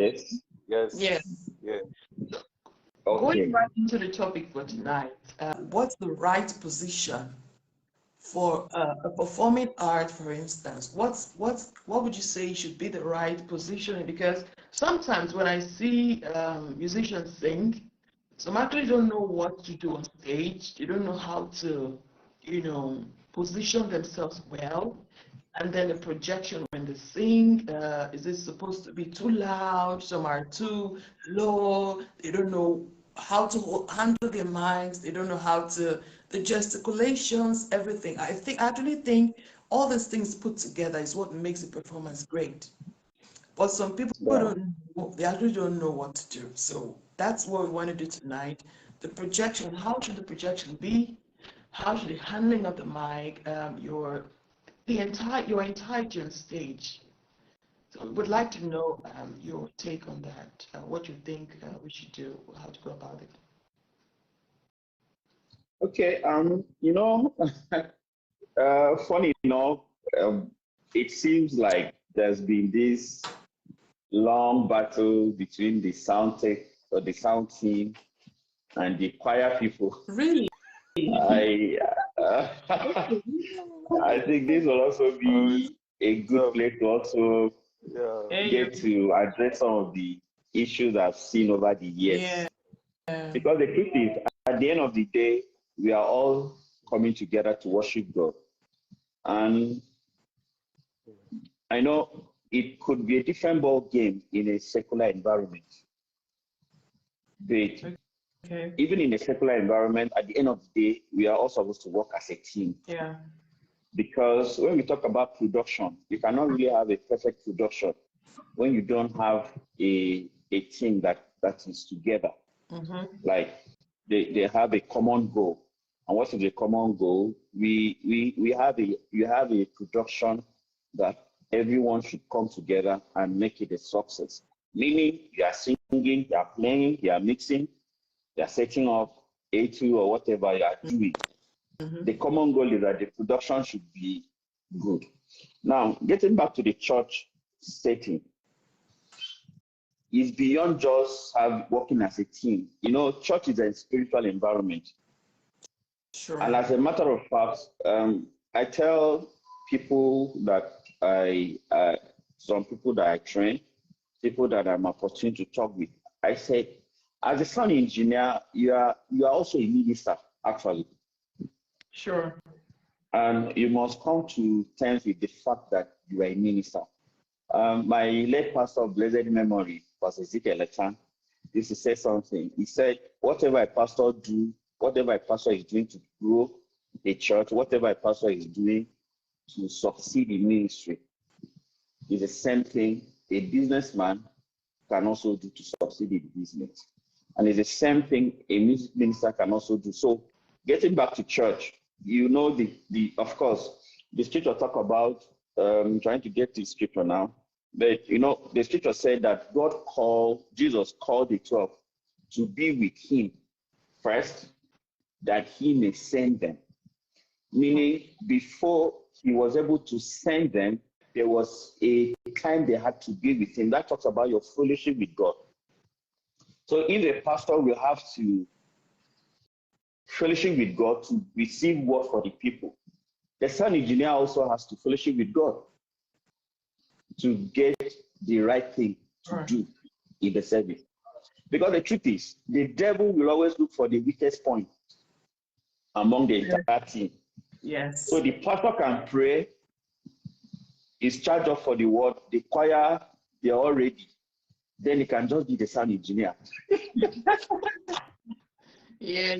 Yes. Yes. Yes. Yeah. Okay. Going right into the topic for tonight, what's the right position for a performing art, for instance? What would you say should be the right positioning? Because sometimes when I see musicians sing, some actually don't know what to do on stage. They don't know how to, position themselves well. And then the projection when they sing, is it supposed to be too loud? Some are too low. They don't know how to handle their mics. They don't know how to, the gesticulations, everything. I actually think all these things put together is what makes the performance great. But some people Yeah. don't know, they actually don't know what to do. So that's what we want to do tonight. The projection, how should the projection be? How should the handling of the mic, your entire stage. So would like to know your take on that, what you think we should do, how to go about it. Okay. Funny enough, um, it seems like there's been this long battle between the sound tech or the sound team and the choir people. Really? I I think this will also be a good place to also Yeah. get to address some of the issues I've seen over the years. Yeah. Because the truth is, at the end of the day, we are all coming together to worship God. And I know it could be a different ball game in a secular environment. But Okay. even in a secular environment, at the end of the day, we are all supposed to work as a team. Yeah. Because when we talk about production, you cannot really have a perfect production when you don't have a team that is together. Mm-hmm. Like they have a common goal. And what is the common goal? You have a production that everyone should come together and make it a success. Meaning you are singing, you are playing, you are mixing, you are setting up A2 or whatever you are doing. Mm-hmm. The common goal is that the production should be good. Now, getting back to the church setting, is beyond just working as a team. Church is a spiritual environment. Sure. And as a matter of fact, I tell people that some people that I train, people that I'm opportune to talk with, I say, as a sound engineer, you are also a minister, actually. Sure. And you must come to terms with the fact that you are a minister. My late pastor of blessed memory, Pastor Ezekiel Lechan, used to say something. He said, whatever a pastor is doing to grow a church, whatever a pastor is doing to succeed in ministry, is the same thing a businessman can also do to succeed in business. And it's the same thing a music minister can also do. So getting back to church, of course, the scripture talk about, trying to get to the scripture now, but the scripture said that Jesus called the 12 to be with him first, that he may send them. Meaning, before he was able to send them, there was a time they had to be with him. That talks about your fellowship with God. So if a pastor will have to fellowship with God to receive word for the people, the sound engineer also has to fellowship with God to get the right thing to do in the service. Because the truth is, the devil will always look for the weakest point among the entire team. Yes. So the pastor can pray, is charged up for the word, the choir, they're all ready. Then he can just be the sound engineer. Yeah.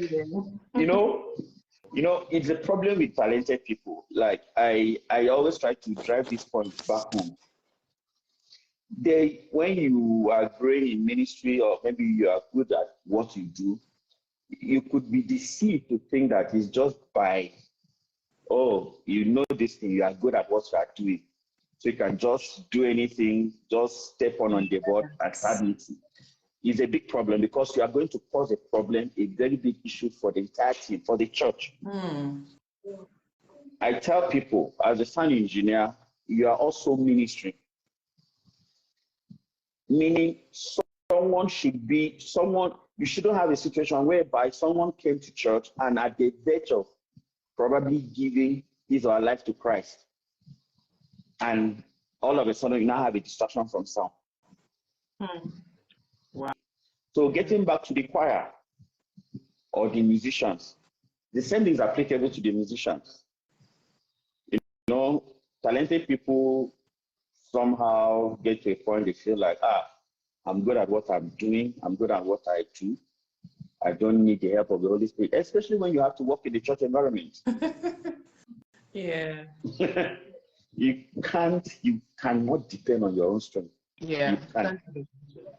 It's a problem with talented people. Like I always try to drive this point back home. When you are growing in ministry, or maybe you are good at what you do, you could be deceived to think that it's just by, this thing, you are good at what you are doing. So you can just do anything, just step on the board and start mixing. It's a big problem because you are going to cause a problem, a very big issue for the entire team, for the church. I tell people, as a sound engineer, you are also ministering. meaning someone should be someone. You shouldn't have a situation whereby someone came to church and at the verge of probably giving his or her life to Christ, and all of a sudden you now have a distraction from sound. Wow. So getting back to the choir or the musicians, the same thing is applicable to the musicians. You know, talented people somehow get to a point they feel like, I'm good at what I'm doing, I'm good at what I do. I don't need the help of the Holy Spirit, especially when you have to work in the church environment. Yeah. You cannot depend on your own strength. Yeah.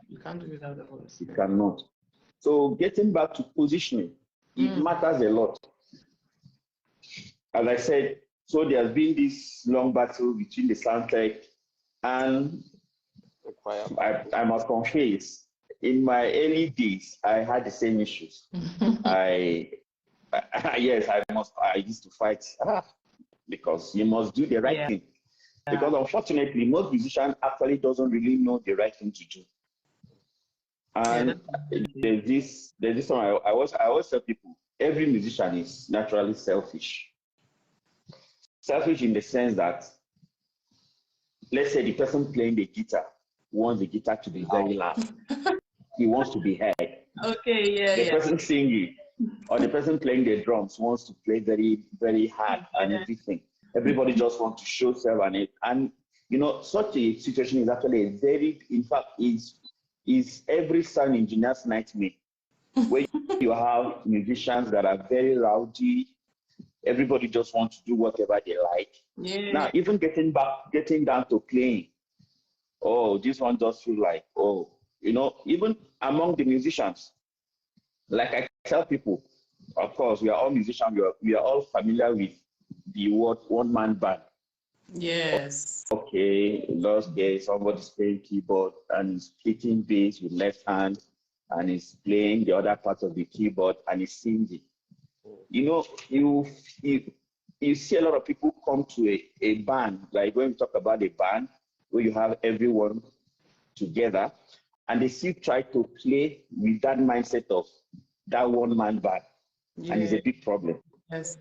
You can't do without the Holy You Spirit. cannot. So getting back to positioning, it matters a lot. As I said, so there's been this long battle between the sound tech and I must confess, in my early days, I had the same issues. I used to fight because you must do the right thing. Because unfortunately, most musicians actually doesn't really know the right thing to do. And there's this one I always tell people, every musician is naturally selfish. Selfish in the sense that, let's say the person playing the guitar wants the guitar to be very loud. He wants to be heard. Okay, yeah. The person singing or the person playing the drums wants to play very, very hard and everything. Everybody just wants to show self and you know, such a situation is actually in fact, is every sound engineer's nightmare, where you have musicians that are very rowdy. Everybody just wants to do whatever they like. Yeah. Now, even getting down to playing, this one does feel like, you know, even among the musicians, like I tell people, of course, we are all musicians, we are all familiar with the word one-man band. Yes. Okay, just get somebody's playing keyboard and is picking bass with left hand and is playing the other part of the keyboard and is singing. You know, you see a lot of people come to a band, like when we talk about a band, where you have everyone together, and they still try to play with that mindset of that one-man band, and it's a big problem. Yes.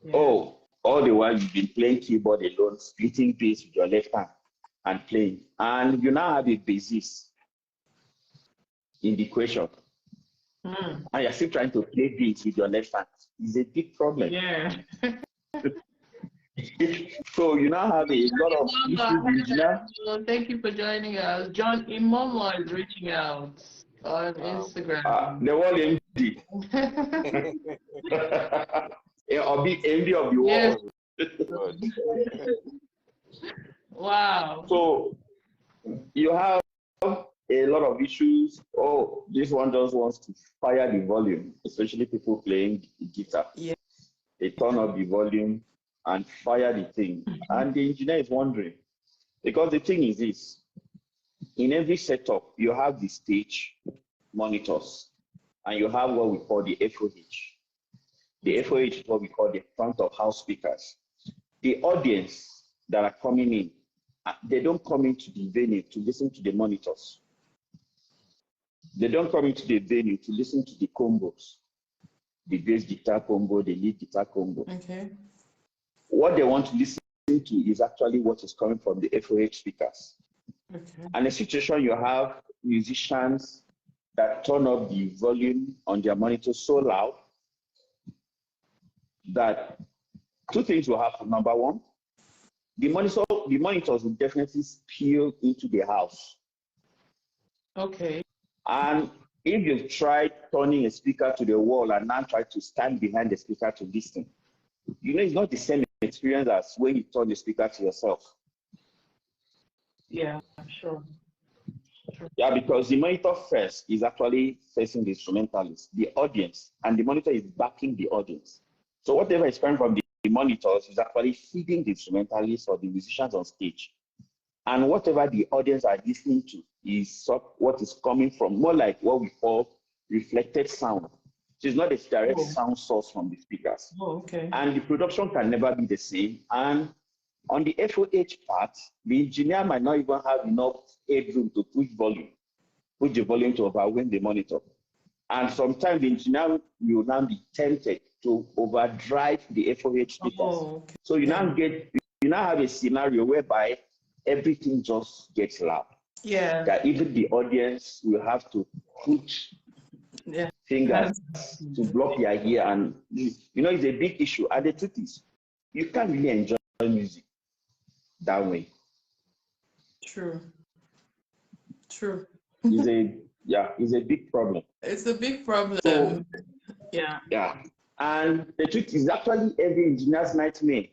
Yeah. All the while you've been playing keyboard alone, splitting bass with your left hand and playing, and you now have a bassist in the equation, and you're still trying to play bass with your left hand. It's a big problem. Yeah. So you now have a lot of issues. Thank you for joining us. John Imomo is reaching out on Instagram. The wall empty. Or be envy of the wall. Yes. Wow. So you have a lot of issues. This one just wants to fire the volume, especially people playing the guitar. Yeah. They turn up the volume and fire the thing. And the engineer is wondering, because the thing is this, in every setup, you have the stage monitors, and you have what we call the FOH. The FOH is what we call the front of house speakers. The audience that are coming in, they don't come into the venue to listen to the monitors. They don't come into the venue to listen to the combos, the bass guitar combo, the lead guitar combo. Okay. What they want to listen to is actually what is coming from the FOH speakers. Okay. And the situation, you have musicians that turn up the volume on their monitors so loud that two things will happen. Number one, the monitors will definitely spill into the house. Okay. And if you've tried turning a speaker to the wall and now try to stand behind the speaker to listen, you know, it's not the same experience as when you turn the speaker to yourself. Yeah, sure. Yeah, because the monitor first is actually facing the instrumentalist, the audience, and the monitor is backing the audience. So whatever is coming from the monitors is actually feeding the instrumentalists or the musicians on stage. And whatever the audience are listening to is what is coming from, more like what we call reflected sound. So it's not a direct sound source from the speakers. Okay. And the production can never be the same. And On the FOH part, the engineer might not even have enough headroom to push the volume to overwhelm the monitor. And sometimes the engineer will now be tempted to overdrive the FOH speakers. Oh, okay. So you now have a scenario whereby everything just gets loud. Yeah. That even the audience will have to put fingers to block their ear, and it's a big issue. And the truth is, you can't really enjoy music that way. True. It's a big problem. It's a big problem. So, yeah. And the truth is actually every engineer's nightmare.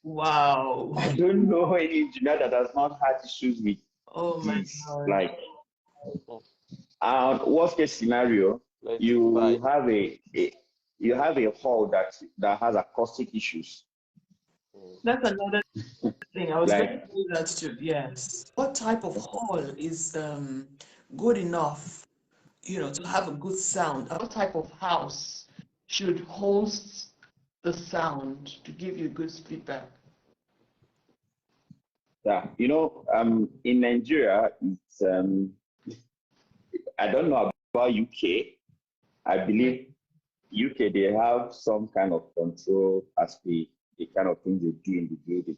Wow. I don't know any engineer that has not had issues with this. God. Like, worst case scenario, you have a hall that has acoustic issues. That's another thing. I was going to do that too. Yes. What type of hall is good enough, to have a good sound? What type of house should host the sound to give you good feedback? Yeah, in Nigeria, it's I don't know about UK. I believe UK, they have some kind of control as the kind of things they do in the building.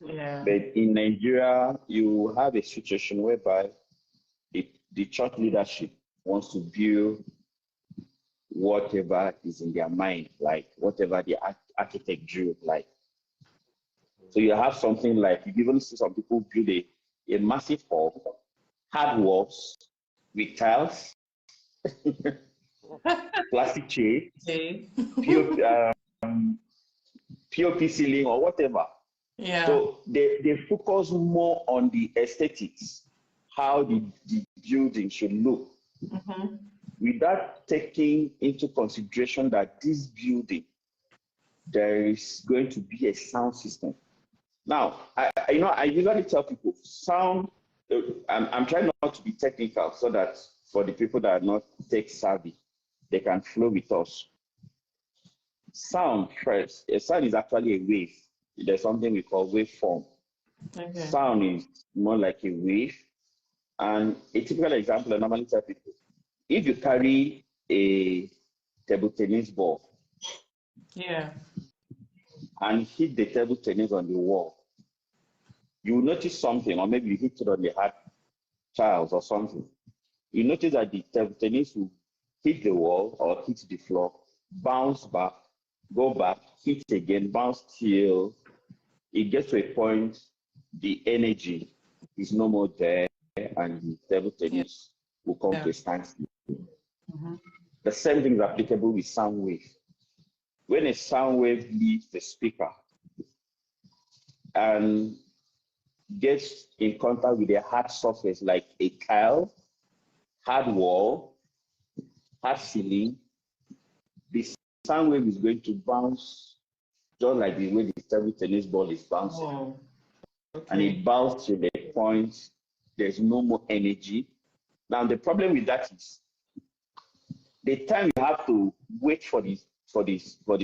Yeah. But in Nigeria, you have a situation whereby the church leadership wants to build whatever is in their mind, like whatever the architect drew, like. So you have something like, you even see some people build a massive hall, hard walls with tiles, plastic chain, POP ceiling or whatever. Yeah. So they focus more on the aesthetics, how the building should look, without taking into consideration that this building, there is going to be a sound system. Now, I usually tell people, sound, I'm trying not to be technical so that for the people that are not tech savvy, they can flow with us. Sound first, a sound is actually a wave. There's something we call waveform. Okay. Sound is more like a wave. And a typical example I normally tell people, if you carry a table tennis ball, and hit the table tennis on the wall, you will notice something, or maybe you hit it on the hard tiles or something. You notice that the table tennis will hit the wall or hit the floor, bounce back, go back, hit again, bounce till it gets to a point the energy is no more there and the table tennis will come to a standstill. The same thing is applicable with sound wave. When a sound wave leaves the speaker and gets in contact with a hard surface like a tile, hard wall, hard ceiling, the sound wave is going to bounce just like the way the table tennis ball is bouncing. Oh, okay. And it bounces to the point there's no more energy. Now the problem with that is the time you have to wait for the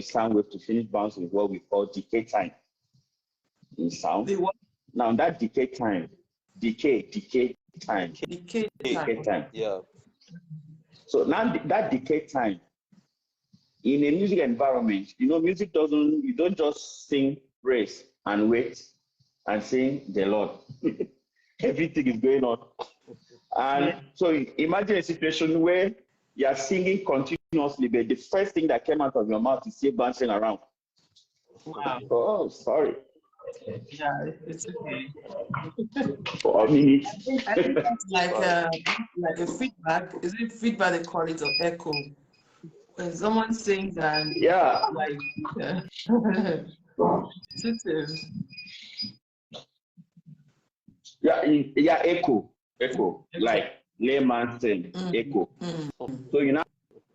sound wave to finish bouncing is what we call decay time in sound. Now that decay time. Yeah. So now that decay time in a music environment, music you don't just sing praise and wait and sing the Lord. Everything is going on. And so imagine a situation where you are singing continuously, but the first thing that came out of your mouth is still bouncing around. Wow. Oh, sorry. Yeah, it's okay. For a minute. I think that's like a feedback. Is it feedback they call it, or echo? When someone sings and sensitive. Echo. Like layman saying echo. So you now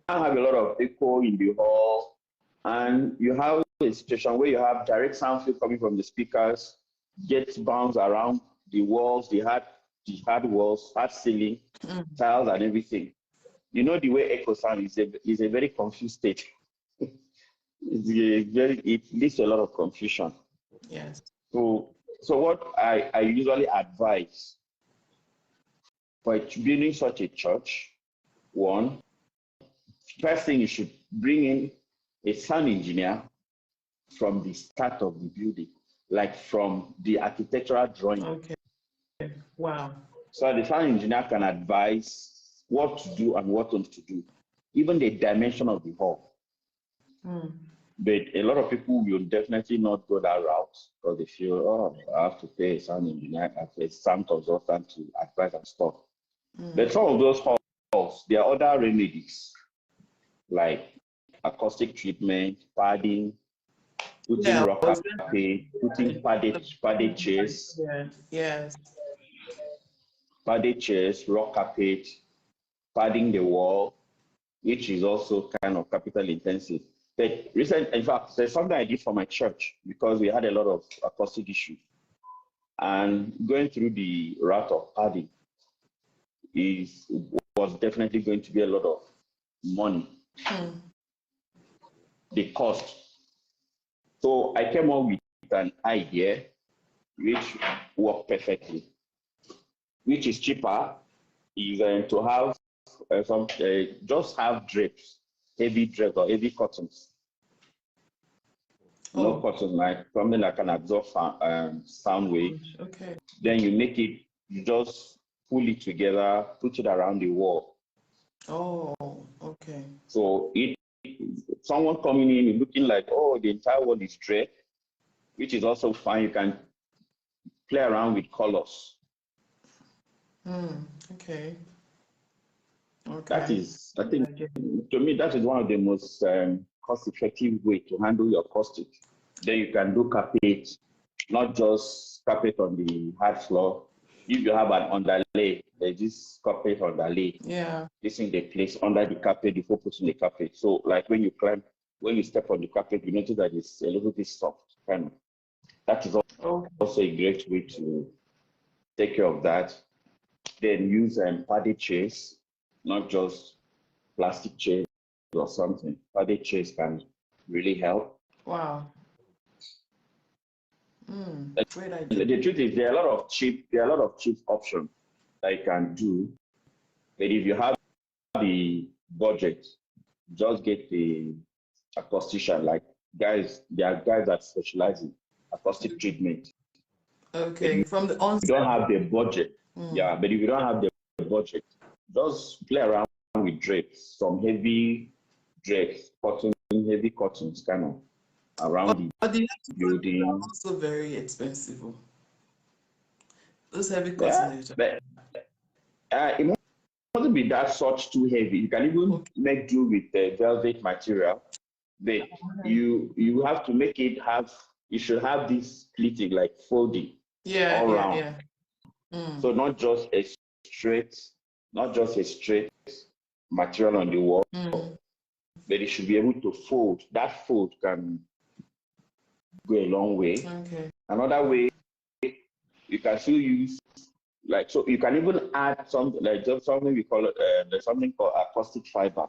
have a lot of echo in the hall, and you have a situation where you have direct sound field coming from the speakers, gets bounced around the walls, the hard walls, hard ceiling, tiles, and everything. The way echo sound is a very confused state. It leads to a lot of confusion. Yes. So what I usually advise for building such a church, one, first thing you should bring in a sound engineer from the start of the building, like from the architectural drawing. Okay. Wow. So the sound engineer can advise what to do and what not to do, even the dimension of the hall. But a lot of people will definitely not go that route because they feel, oh, I have to pay a sound engineer, a sound consultant to advise and stuff. But some of those halls, there are other remedies like acoustic treatment, padding, putting rock carpet, putting padded chairs, Yes. padded chairs, rock carpet, padding the wall, which is also kind of capital intensive. But in fact, there's something I did for my church because we had a lot of acoustic issues. And going through the route of padding was definitely going to be a lot of money. The cost. So I came up with an idea which worked perfectly. Which is cheaper is to have just have drapes, heavy drapes or heavy curtains. No curtains, like something that can absorb sound waves. Okay. Then you just pull it together, put it around the wall. Oh, okay. So someone coming in looking like, oh, the entire wall is draped, which is also fine. You can play around with colors. Okay. That is, I think, to me, that is one of the most cost-effective way to handle your caustic. Then you can do carpet, not just carpet on the hard floor. If you have an underlay, there's this carpet underlay. Yeah. This thing they place under the carpet before putting the carpet. So, like when you step on the carpet, you notice that it's a little bit soft. Kind of. That is also a great way to take care of that. Then use padded chairs, not just plastic chairs or something. Padded chairs can really help. Wow. Great idea. The truth is there are a lot of cheap options that you can do. But if you have the budget, just get the acoustician. Like there are guys that specialize in acoustic treatment. Okay, from the onset. You don't have the budget. Yeah, but if you don't have the budget, just play around with drapes, some heavy drapes, heavy curtains kind of around the building. Also very expensive. Those heavy curtains. Yeah, but it mustn't be that such too heavy. You can even make do with the velvet material, but you have to make it you should have this pleating like folding all around. So not just a straight material on the wall, but it should be able to fold. That fold can go a long way. Okay. Another way, you can still use so you can even add something like just something we call it there's something called acoustic fiber,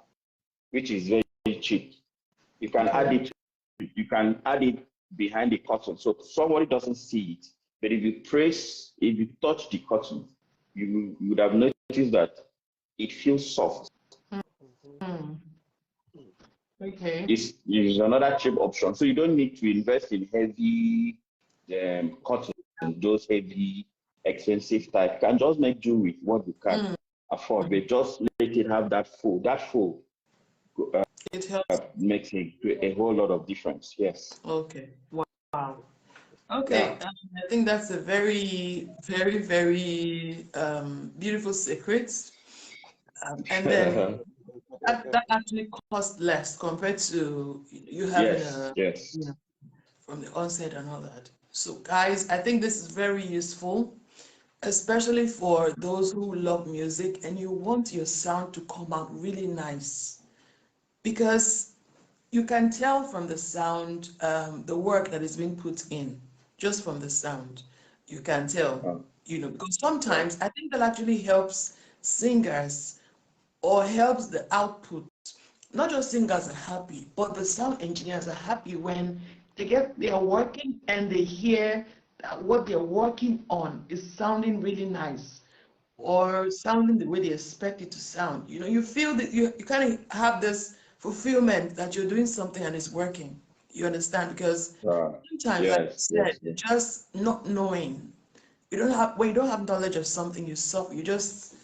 which is very, very cheap. You can add it behind the curtain so somebody doesn't see it. But if you touch the curtain, you would have noticed that it feels soft. Okay. It's another cheap option. So you don't need to invest in heavy curtains, those heavy, expensive type. You can just make do with what you can afford. But just let it have that fold. That fold it helps. Makes a whole lot of difference. Yes. Okay. Wow. Okay, I think that's a very, very, very beautiful secret. And then that actually costs less compared to you having from the onset and all that. So guys, I think this is very useful, especially for those who love music and you want your sound to come out really nice. Because you can tell from the sound the work that is being put in. Just from the sound, you can tell, because sometimes I think that actually helps singers or helps the output. Not just singers are happy, but the sound engineers are happy when they are working and they hear that what they're working on is sounding really nice or sounding the way they expect it to sound. You know, you feel that you kind of have this fulfillment that you're doing something and it's working. You understand? Because sometimes, like you Yes, said, yes, yes. just not knowing, you don't have when you don't have knowledge of something, you suffer. You just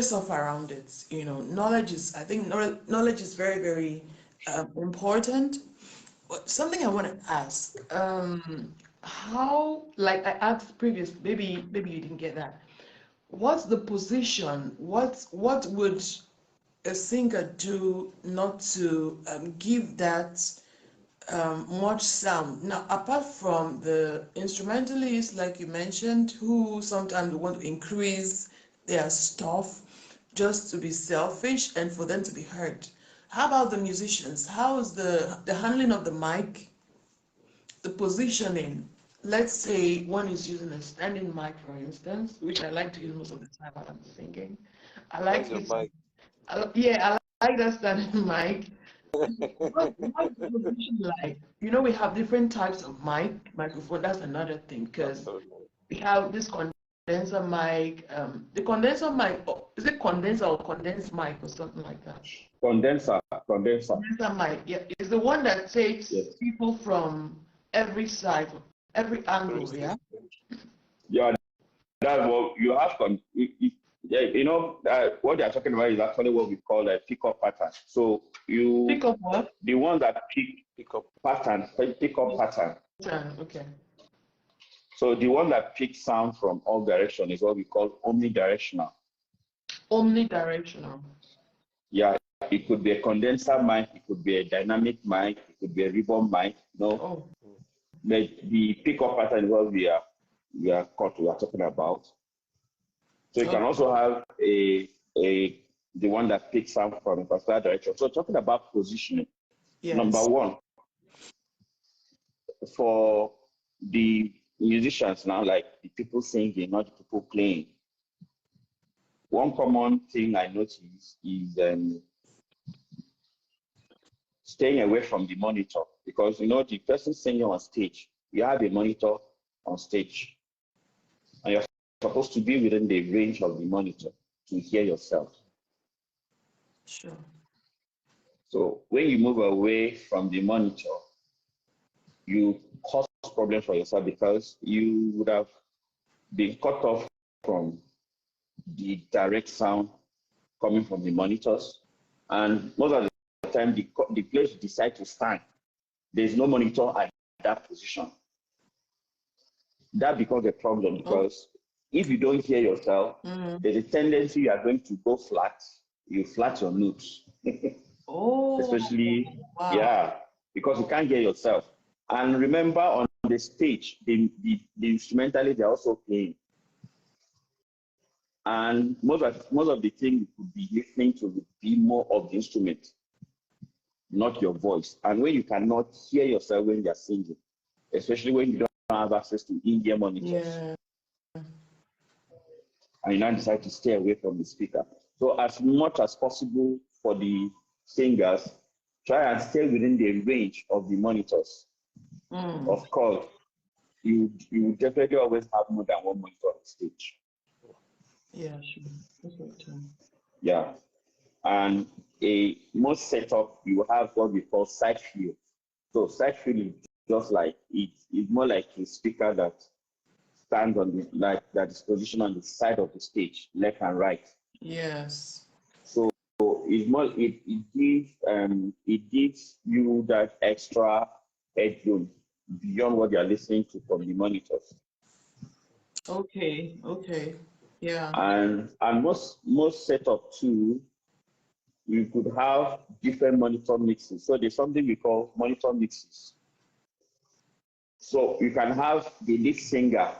suffer around it. You know, I think knowledge is very, very important. But something I want to ask, how, like I asked previous, maybe you didn't get that. What's the position? What would a singer do not to give that much sound? Now, apart from the instrumentalists, like you mentioned, who sometimes want to increase their stuff just to be selfish and for them to be heard. How about the musicians? How is the handling of the mic, the positioning? Let's say one is using a standing mic, for instance, which I like to use most of the time when I'm singing. I like Standing it. mic. Yeah, I like that standing mic. What's the position like? You know, we have different types of microphone. That's another thing because Absolutely. we have this condenser mic. The condenser mic, is it condenser or condensed mic or something like that? Condenser, condenser. Condenser mic, yeah, is the one that takes Yes. people from every side, every angle, yeah? Yeah, that's what you have. Yeah, you know, what they are talking about is actually what we call a pickup pattern. So Pick up what? the one that Pick up. pickup pattern. Okay. So the one that picks sound from all direction is what we call omnidirectional. Omnidirectional. Yeah, it could be a condenser mic, it could be a dynamic mic, it could be a ribbon mic. You know, Oh, the pickup pattern is what we are talking about. So you can okay. also have the one that picks up from a particular direction. So talking about positioning, number Yes. one, for the musicians now, like the people singing, not the people playing, one common thing I notice is staying away from the monitor because you know the person singing on stage, you have a monitor on stage, and you're supposed to be within the range of the monitor to hear yourself. Sure. So when you move away from the monitor, you cause problems for yourself because you would have been cut off from the direct sound coming from the monitors. And most of the time, the place you decide to stand, there's no monitor at that position. That becomes a problem because if you don't hear yourself, there's a tendency you are going to go flat. You flat your notes. Oh, Especially, wow. yeah, because you can't hear yourself. And remember, on the stage, the instrumentalists are also playing. And most of the thing you could be listening to would be more of the instrument, not your voice. And when you cannot hear yourself when you're singing, especially when you don't have access to in-ear monitors, Yeah. and you now decide to stay away from the speaker. So as much as possible for the singers, try and stay within the range of the monitors. Of course, you definitely always have more than one monitor on the stage. Yeah, sure. That's very true. Yeah. And most setup, you have what we call side field. So side field is just like it's more like a speaker that stands on the that is positioned on the side of the stage, left and right. Yes. So it's more it gives you that extra headroom beyond what you are listening to from the monitors. Okay. Yeah. And most setup too, you could have different monitor mixes. So there's something we call monitor mixes. So you can have the lead singer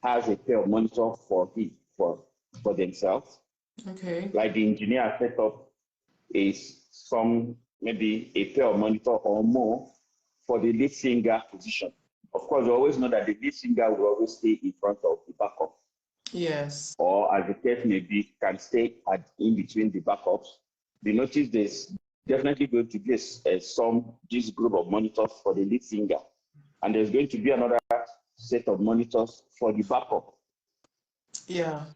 has a pair of monitor for themselves. Okay. Like the engineer set up is maybe a pair of monitor or more for the lead singer position. Of course, you always know that the lead singer will always stay in front of the backup. Yes. Or as the case may be, can stay in between the backups. You notice definitely going to be this group of monitors for the lead singer, and there's going to be another set of monitors for the backup. Yeah.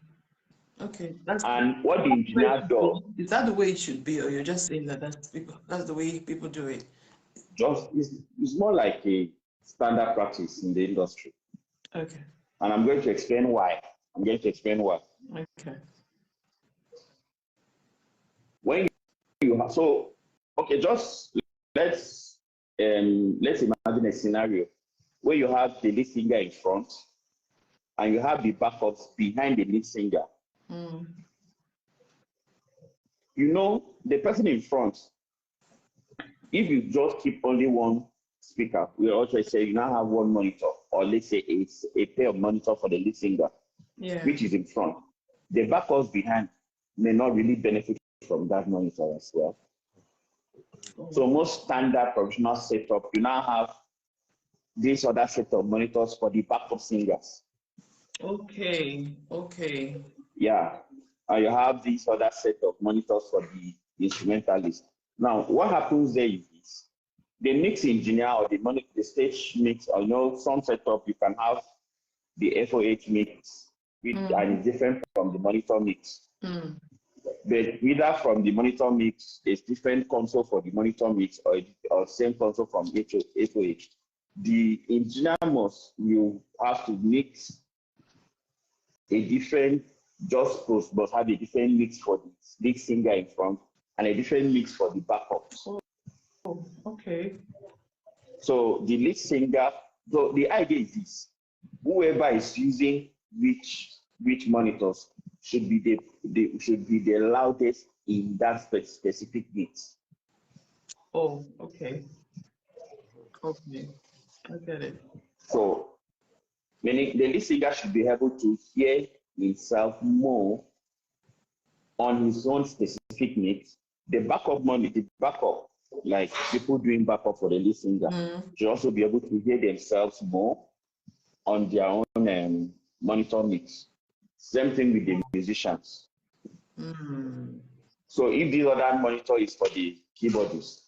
Okay. And what the engineer does, Is that the way it should be, or you're just saying that that's the way people do it? just is more like a standard practice in the industry. Okay. And I'm going to explain why. Okay. When you have, so okay, just let's imagine a scenario where you have the lead singer in front and you have the backups behind the lead singer. Mm. You know, the person in front, if you just keep only one speaker, we also say you now have one monitor, or let's say it's a pair of monitor for the lead singer, Yeah. which is in front. The backups behind may not really benefit from that monitor as well. So most standard professional setup, you now have this other set of monitors for the backup singers. Okay. Okay. Yeah, and you have this other set of monitors for the instrumentalist. Now, what happens there is this. The mix engineer or the stage mix, or some setup, you can have the FOH mix, which and it's different from the monitor mix. Mm. But either from the monitor mix, there's different console for the monitor mix, or same console from FOH. The engineer you have to mix a different but have a different mix for the lead singer in front and a different mix for the backups. Oh, okay. So the lead singer, so the idea is this: whoever is using which monitors should be the loudest in that specific mix. Oh, okay. Okay. I get it. So meaning the lead singer should be able to hear himself more on his own specific mix. The backup, like people doing backup for the lead singer, should also be able to hear themselves more on their own monitor mix. Same thing with the musicians. Mm. So if the other monitor is for the keyboardist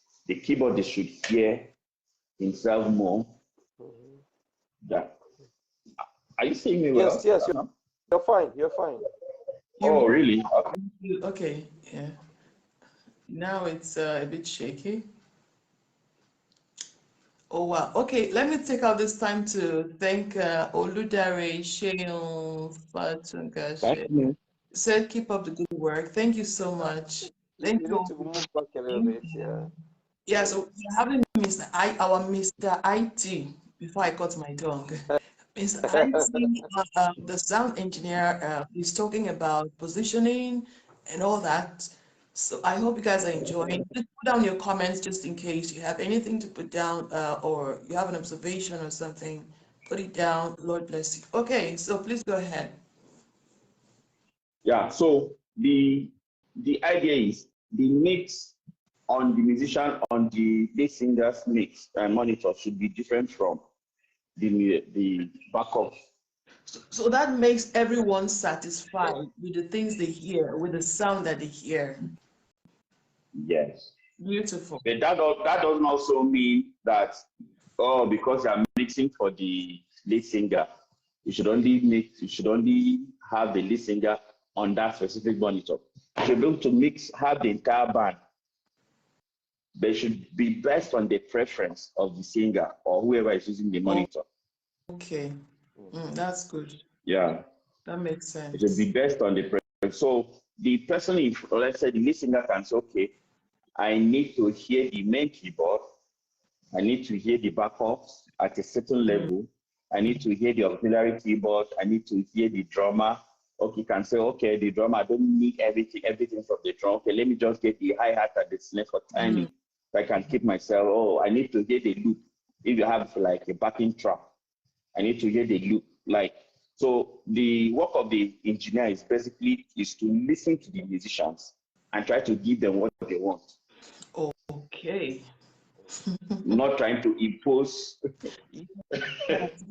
should hear himself more. Yeah. Are you seeing me well? Yes, you're fine. Oh, really? Okay. Okay. Yeah. Now it's a bit shaky. Oh, wow. Okay, let me take out this time to thank Oludare Sheon Fatungashe. Thank you. Said keep up the good work. Thank you so much. Thank You you. need to move back a little bit, yeah. Yeah, so we're having our Mr. IT before I cut my tongue. Mr. IT, the sound engineer, is talking about positioning and all that. So I hope you guys are enjoying. Just put down your comments just in case you have anything to put down, or you have an observation or something. Put it down. Lord bless you. Okay, so please go ahead. Yeah, so the idea is the mix on the musician, on the lead singer's mix and monitor should be different from the backup. So that makes everyone satisfied with the things they hear, with the sound that they hear. Yes. Beautiful. But that doesn't also mean that, because you're mixing for the lead singer, you should only have the lead singer on that specific monitor. You should be able to have the entire band. They should be based on the preference of the singer or whoever is using the monitor. Okay, that's good. Yeah. That makes sense. It should be based on the preference. So the person, let's say the lead singer can say, okay, I need to hear the main keyboard. I need to hear the backups at a certain level. I need to hear the auxiliary keyboard. I need to hear the drummer. Okay, you can say, okay, the drummer, I don't need everything from the drum. Okay, let me just get the hi-hat and the snare for timing. I can keep myself, I need to hear the loop. If you have like a backing track, I need to hear the loop. So the work of the engineer is basically to listen to the musicians and try to give them what they want. Okay. Not trying to impose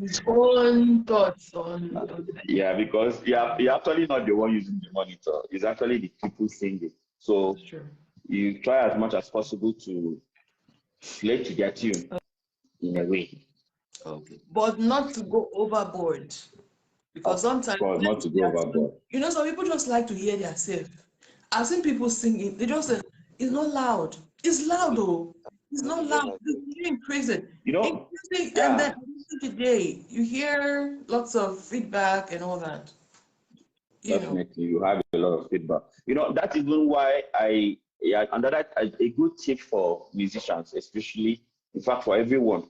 his own thoughts on. Yeah, because you're actually not the one using the monitor. It's actually the people singing. So Sure. you try as much as possible to play to their tune in a way. Okay. But not to go overboard. Because sometimes, Not to go overboard. you know, some people just like to hear themselves. I've seen people singing, they just say, it's not loud. It's loud though. It's not loud. You increase it. You know, And then today, you hear lots of feedback and all that. Definitely, you have a lot of feedback. You know, that's even why under that, a good tip for musicians, especially, in fact, for everyone.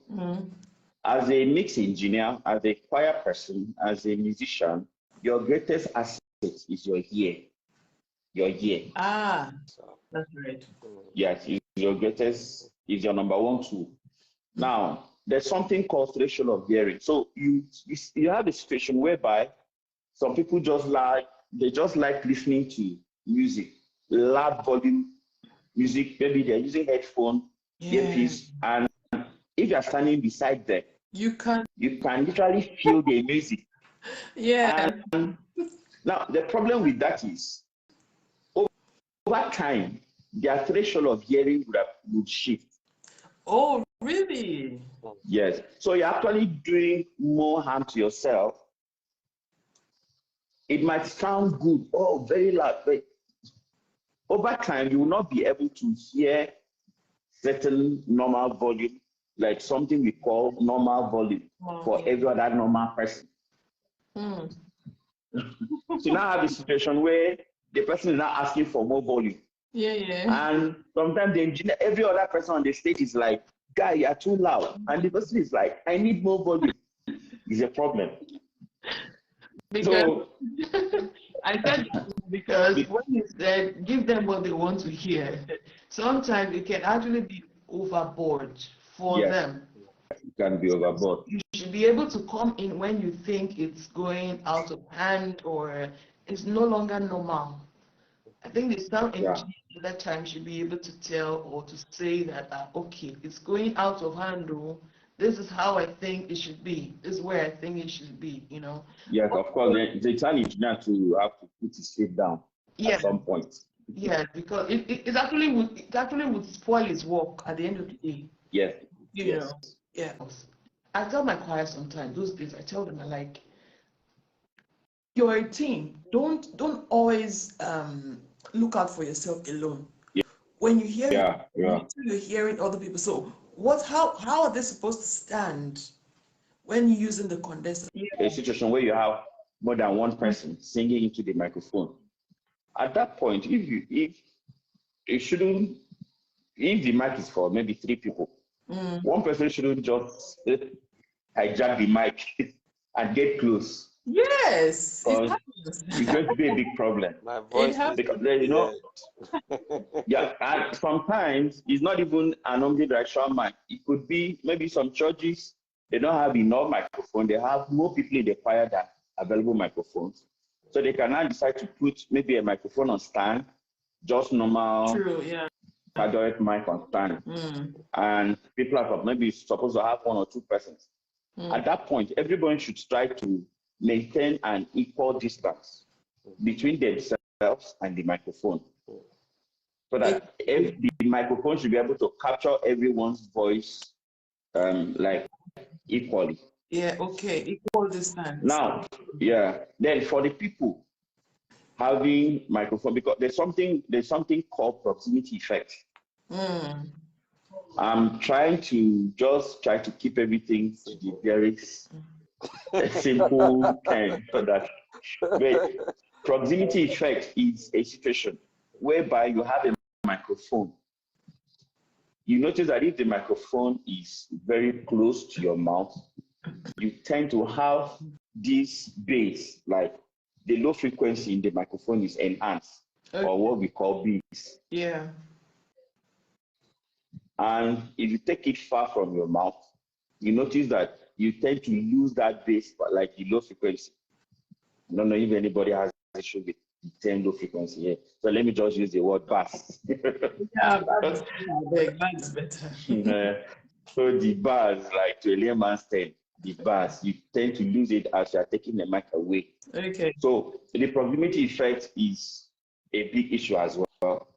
As a mix engineer, as a choir person, as a musician, your greatest asset is your ear. Your ear. Ah, that's right. Yes, is your number one tool. Now, there's something called threshold of hearing. So you have a situation whereby some people just like listening to music, loud volume music. Maybe they're using headphone, earpiece, and if you're standing beside them, you can literally feel the music. Yeah. And now the problem with that is over time their threshold of hearing would shift. Oh, really? Yes. So you're actually doing more harm to yourself. It might sound good, very loud, but over time you will not be able to hear certain normal volume, like something we call normal volume for every other normal person. So now I have a situation where the person is not asking for more volume. And sometimes the engineer, every other person on the stage is like, guy, you're too loud. And the person is like, I need more volume. It's a problem. Because I said because when you said give them what they want to hear, sometimes it can actually be overboard for them. It can be overboard. You should be able to come in when you think it's going out of hand or it's no longer normal. I think the sound engineer at that time should be able to tell or to say that, okay, it's going out of hand, or this is how I think it should be. This is where I think it should be, you know. Yes, of course, the sound engineer to have to put his feet down at some point. Yeah, because it actually would spoil his work at the end of the day. Yes. You know. Yeah. I tell my choir sometimes, those days, I tell them, I like, you're a team. Don't always look out for yourself alone. When you hear you're hearing other people. So how are they supposed to stand when you're using the condenser? A situation where you have more than one person singing into the microphone. At that point, if the mic is for maybe 3 people, one person shouldn't just hijack the mic and get close. Yes, it's going to be a big problem. My voice because you know, and sometimes it's not even an omnidirectional mic. It could be maybe some churches, they don't have enough microphone. They have more people in the choir than available microphones. So they can now decide to put maybe a microphone on stand, just normal direct mic on stand. And people are maybe supposed to have 1 or 2 persons. At that point, everyone should try to maintain an equal distance between themselves and the microphone. So that if the microphone should be able to capture everyone's voice like equally. Yeah, okay, equal distance. Now, then for the people having microphone, because there's something called proximity effect. I'm trying to keep everything to the very simple kind, so that proximity effect is a situation whereby you have a microphone. You notice that if the microphone is very close to your mouth, you tend to have this bass, like the low frequency in the microphone is enhanced, or what we call bass. Yeah. And if you take it far from your mouth, you notice that you tend to lose that bass, but like the low frequency. I don't know if anybody has an issue with the term low frequency here. So let me just use the word bass. Bass is better. So the bass, like to a layman's term, the bass, you tend to lose it as you are taking the mic away. Okay. So the proximity effect is a big issue as well.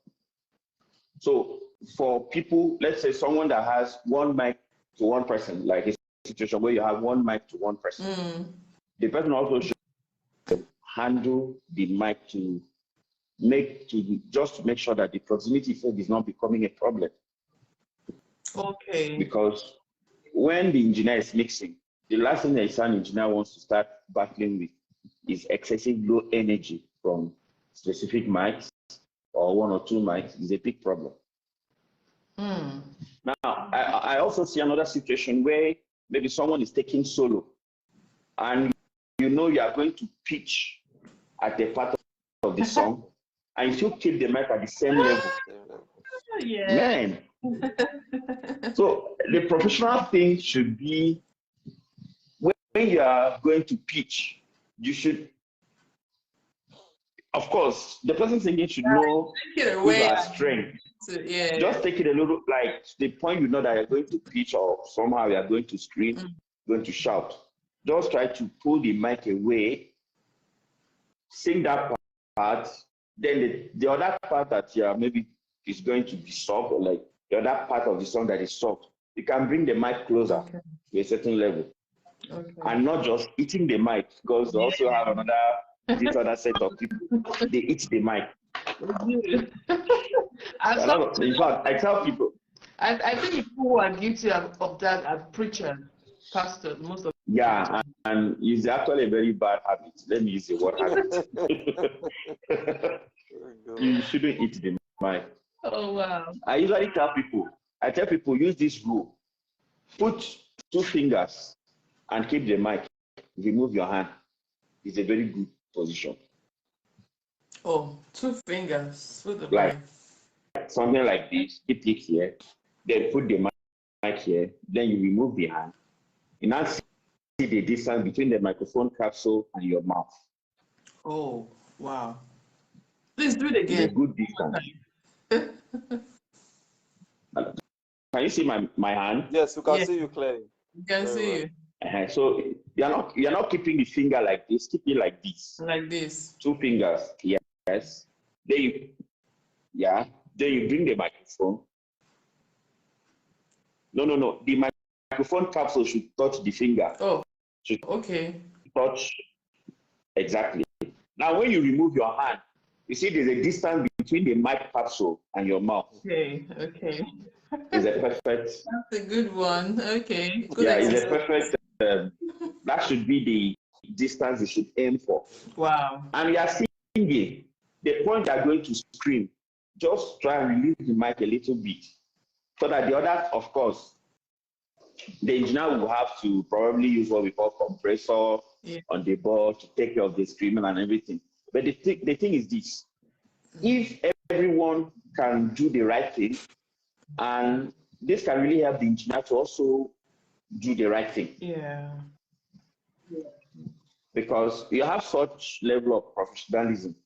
So for people, let's say someone that has one mic to one person, like a situation where you have one mic to one person, the person also should handle the mic to make sure that the proximity effect is not becoming a problem. Okay. Because when the engineer is mixing, the last thing a sound engineer wants to start battling with is excessive low energy from specific mics or one or two mics is a big problem. Now, I also see another situation where maybe someone is taking solo and you know you are going to pitch at a part of the song and you still keep the mic at the same level. Yeah. Man. So the professional thing should be when you are going to pitch, you should, of course, the person singing should know your strength. So, yeah. Just take it a little, like the point you know that you're going to pitch or somehow you're going to scream, going to shout. Just try to pull the mic away, sing that part, then the other part that maybe is going to be soft, or like the other part of the song that is soft, you can bring the mic closer to a certain level. And not just eating the mic, because they also have this other set of people, they eat the mic. In fact, I tell people. I think people who are guilty of that are preachers, pastors, most of them. Yeah, and it's actually a very bad habit. Let me use the word habit. You shouldn't eat the mic. Oh, wow. I tell people, use this rule. Put 2 fingers and keep the mic. Remove your hand. It's a very good position. Oh, 2 fingers. Put the like mic. Something like this. Keep it here. Then put the mic here. Then you remove the hand. You now see the distance between the microphone capsule and your mouth. Oh, wow. Please do it again. It's a good distance. Can you see my hand? Yes, we can see you clearly. You can see you. So you're not keeping the finger like this. Keep it like this. Like this. 2 fingers. Yes. Then you bring the microphone. No. The microphone capsule should touch the finger. Oh. Okay. Touch exactly. Now, when you remove your hand, you see there's a distance between the mic capsule and your mouth. Okay. It's a perfect. That's a good one. Okay. Good It's a perfect. That should be the distance you should aim for. Wow. And you are singing. The point you are going to scream, just try and release the mic a little bit, so that the other, of course, the engineer will have to probably use what we call compressor on the board to take care of the screaming and everything. But the thing is this: if everyone can do the right thing, and this can really help the engineer to also do the right thing. Yeah. Because you have such level of professionalism,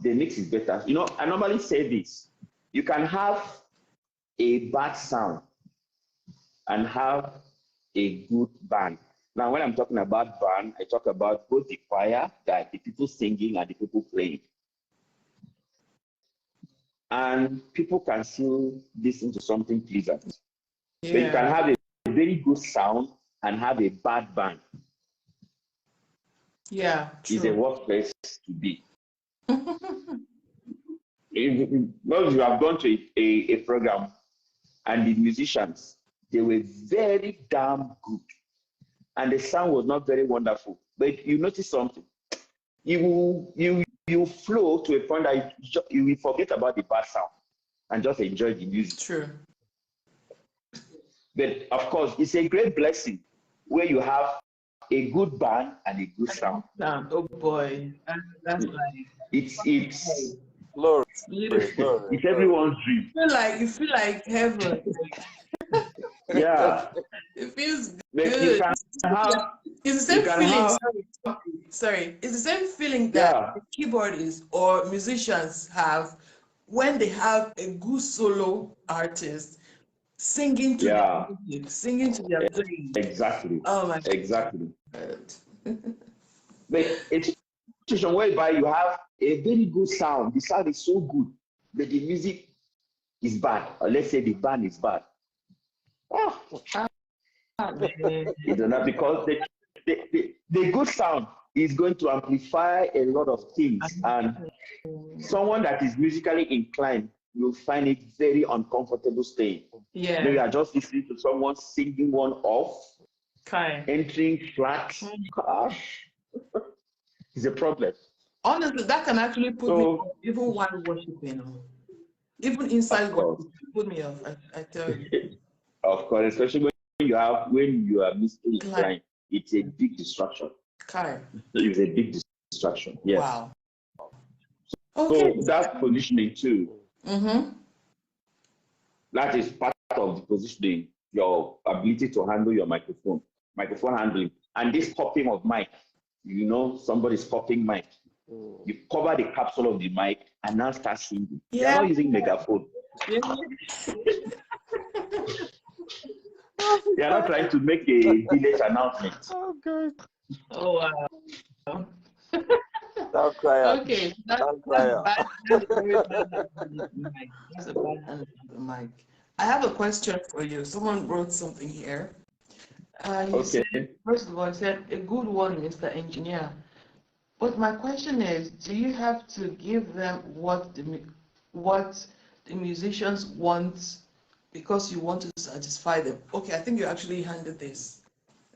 the mix is better. You know, I normally say this: you can have a bad sound and have a good band. Now, when I'm talking about band, I talk about both the choir, that the people singing and the people playing. And people can still listen to something pleasant. Yeah. But you can have a very good sound and have a bad band. Yeah. True. It's a worst place to be. Most of you have gone to a program and the musicians, they were very damn good. And the sound was not very wonderful. But you notice something. You flow to a point that you will forget about the bad sound and just enjoy the music. True. But of course, it's a great blessing where you have a good band and a good sound. Oh boy, that's like it's Glory. it's everyone's dream. You feel like heaven. Yeah. It feels But good. It's the same feeling. Sorry. It's the same feeling that keyboardists or musicians have when they have a good solo artist singing to their music, singing to their playing. Exactly. Oh my God. Exactly. But it's a situation whereby you have a very good sound. The sound is so good, but the music is bad, or let's say the band is bad. Oh, you don't know, because the good sound is going to amplify a lot of things, and someone that is musically inclined will find it very uncomfortable staying. Yeah. Maybe I just listening to someone singing one off, entering flat. Gosh, it's a problem. Honestly, that can actually put me off, even while worshiping. Even inside worship, put me off, I tell you. Of course, especially when you are musically inclined, it's a big distraction. It's a big distraction. Yes. Wow. Okay. So that's positioning too. Mm-hmm. That is part of the positioning, your ability to handle your microphone handling, and this copying of mic. You know, somebody's copying mic. You cover the capsule of the mic and now start singing. Yeah. You're not using megaphone. Yeah. You're not trying to make a village announcement. Oh, God. Oh, wow. Don't cry out. Okay. Don't cry out. That's a bad hand on the mic. I have a question for you. Someone wrote something here. Said, first of all, he said, a good one, Mr. Engineer. But my question is, do you have to give them what the musicians want because you want to satisfy them? Okay, I think you actually handled this.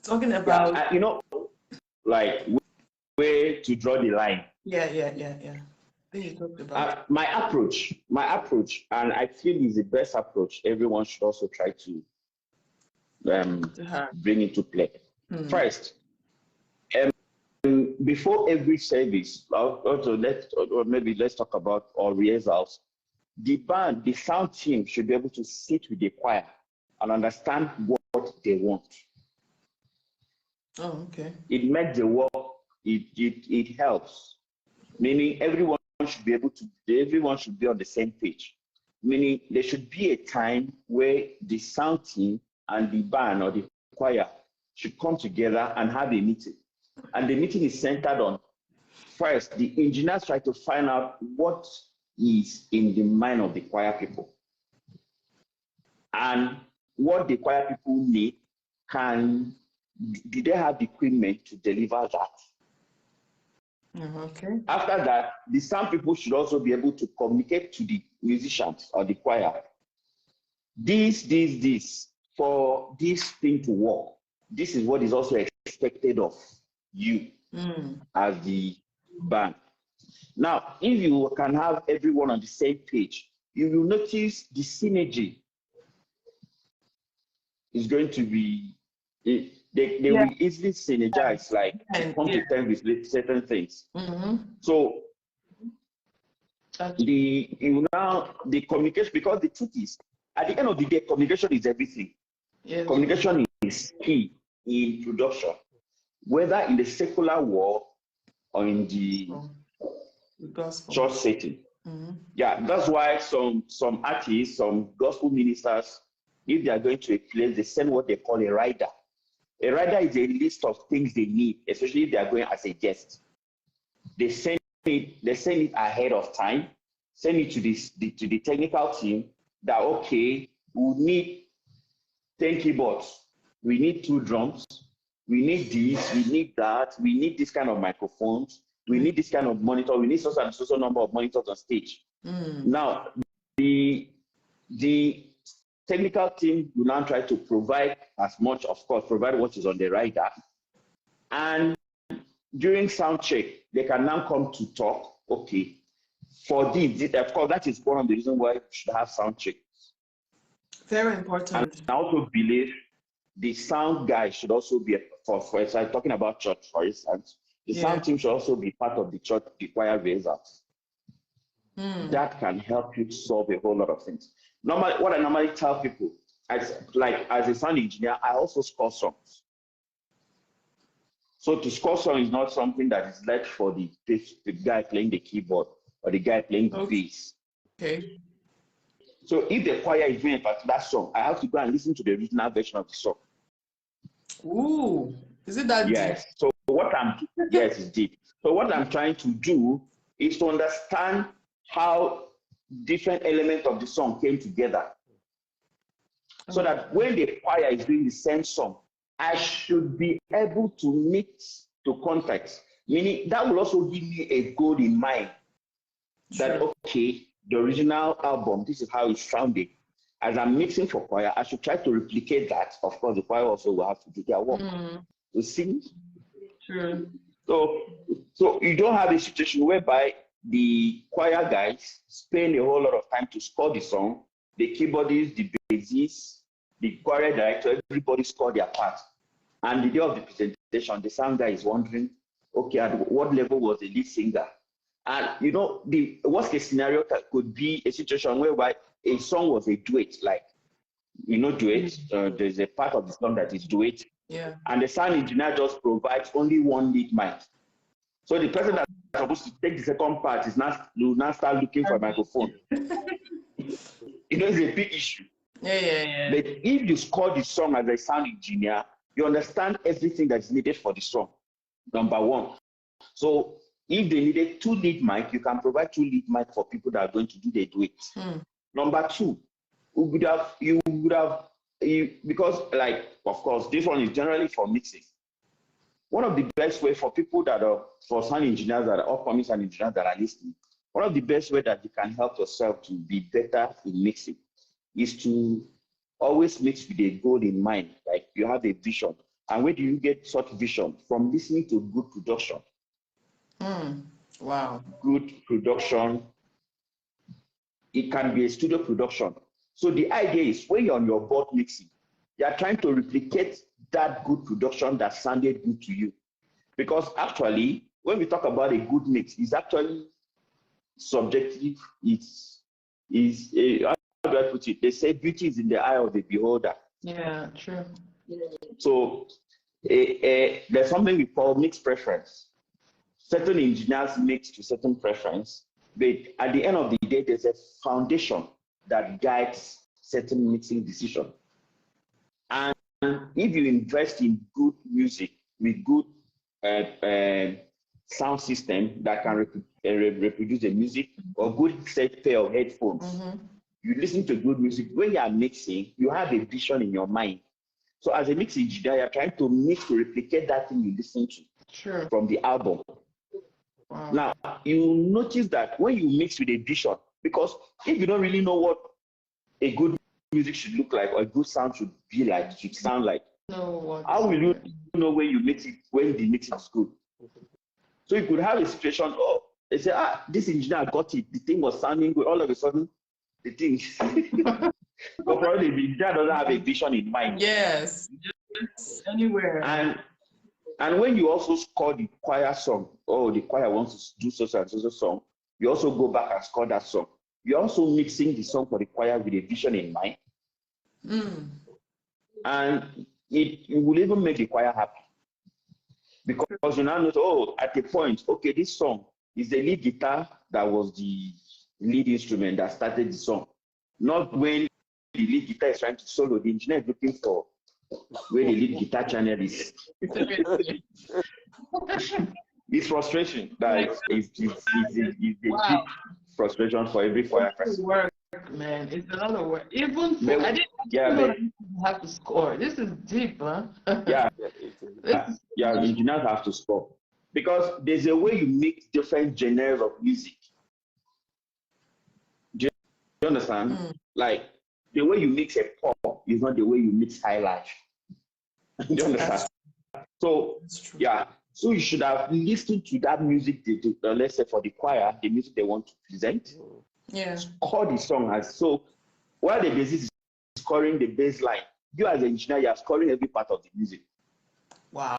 Talking about... Yeah, you know, like where to draw the line. Yeah. I think you talked about my approach, and I feel is the best approach everyone should also try to bring into play. First, before every service, also maybe let's talk about our rehearsals. The band, the sound team should be able to sit with the choir and understand what they want. Oh, okay. It makes the work, it helps. Meaning everyone should be on the same page. Meaning there should be a time where the sound team and the band or the choir should come together and have a meeting. And the meeting is centered on, first, the engineers try to find out what is in the mind of the choir people. And what the choir people need, do they have the equipment to deliver that? Okay. After that, the sound people should also be able to communicate to the musicians or the choir. This, for this thing to work, this is what is also expected of you as the band. Now, if you can have everyone on the same page, you will notice the synergy is going to be, they will easily synergize, like come to terms with certain things. So the communication, because the truth is, at the end of the day, communication is everything. Yes. Communication is key in production, whether in the secular world or in the church setting. Yeah, that's why some artists, some gospel ministers, if they are going to a place, they send what they call a rider. A rider is a list of things they need, especially if they are going as a guest. They send it ahead of time, send it to the technical team that, okay, we need 10 keyboards, we need 2 drums, we need this, we need that, we need this kind of microphones, we need this kind of monitor, we need such and such a number of monitors on stage. Now, the technical team will now try to provide as much, of course, provide what is on the rider. And during sound check, they can now come to talk, okay, for this, of course, that is one of the reasons why we should have sound check. Very important. And I also believe the sound guy should also be, for instance, talking about church, for instance, the sound team should also be part of the church, the choir rehearsals. That can help you solve a whole lot of things. Normally, what I normally tell people, as a sound engineer, I also score songs. So to score song is not something that is left for the guy playing the keyboard or the guy playing the bass. Okay. So if the choir is doing a particular song, I have to go and listen to the original version of the song. Ooh, is it that yes. deep? So yes, it's deep. So what I'm trying to do is to understand how different elements of the song came together. So that when the choir is doing the same song, I should be able to mix to context. Meaning that will also give me a goal in mind that, okay, the original album, this is how it sounded. As I'm mixing for choir, I should try to replicate that. Of course, the choir also will have to do their work. You see? True. So you don't have a situation whereby the choir guys spend a whole lot of time to score the song, the keyboardists, the bassists, the choir director, everybody score their part. And the day of the presentation, the sound guy is wondering, okay, at what level was the lead singer? And you know, the worst case scenario could be a situation whereby a song was a duet, like, you know, duet. There's a part of the song that is duet. Yeah. And the sound engineer just provides only one lead mic. So the person that's supposed to take the second part is now start looking for a microphone. You know, it's a big issue. Yeah. But if you score the song as a sound engineer, you understand everything that's needed for the song, number one. So if they needed 2 lead mic, you can provide 2 lead mic for people that are going to do the duet. Number 2, because, like, of course, this one is generally for mixing. One of the best way for people that are, for sound engineers that are upcoming sound engineers that are listening, one of the best way that you can help yourself to be better in mixing is to always mix with a goal in mind. Like, you have a vision. And where do you get such vision? From listening to good production. Wow. Good production. It can be a studio production. So the idea is when you're on your board mixing, you are trying to replicate that good production that sounded good to you. Because actually, when we talk about a good mix, it's actually subjective. How do I put it? They say beauty is in the eye of the beholder. Yeah, true. So there's something we call mixed preference. Certain engineers mix to certain preference, but at the end of the day, there's a foundation that guides certain mixing decision. And if you invest in good music with good sound system that can reproduce the music, or good set pair of headphones, you listen to good music. When you are mixing, you have a vision in your mind. So as a mix engineer, you're trying to mix to replicate that thing you listen to from the album. Wow. Now, you notice that when you mix with a vision, because if you don't really know what a good music should look like or a good sound should be like, should sound like, how will you know when you mix it, when the mix is good? So you could have a situation, they say, this engineer got it, the thing was sounding good, all of a sudden, the thing, but probably the engineer doesn't have a vision in mind. Yes, just anywhere. And when you also score the choir song, the choir wants to do so and so song, you also go back and score that song. You're also mixing the song for the choir with a vision in mind. And it will even make the choir happy. Because you now know, at a point, okay, this song is the lead guitar that was the lead instrument that started the song. Not when the lead guitar is trying to solo, the engineer is looking for where the lead guitar channel is. It's frustration. That is a big frustration for every choir person. Work, man. It's a lot of work. Even for, I didn't know that you have to score. This is deep, huh? Engineers have to score. Because there's a way you mix different genres of music. Do you understand? Like, the way you mix a pop is not the way you mix high life. Do you understand? So, so you should have listened to that music, let's say for the choir, the music they want to present. Score the song as so. While the bassist is scoring the bass line, you as an engineer, you are scoring every part of the music. Wow.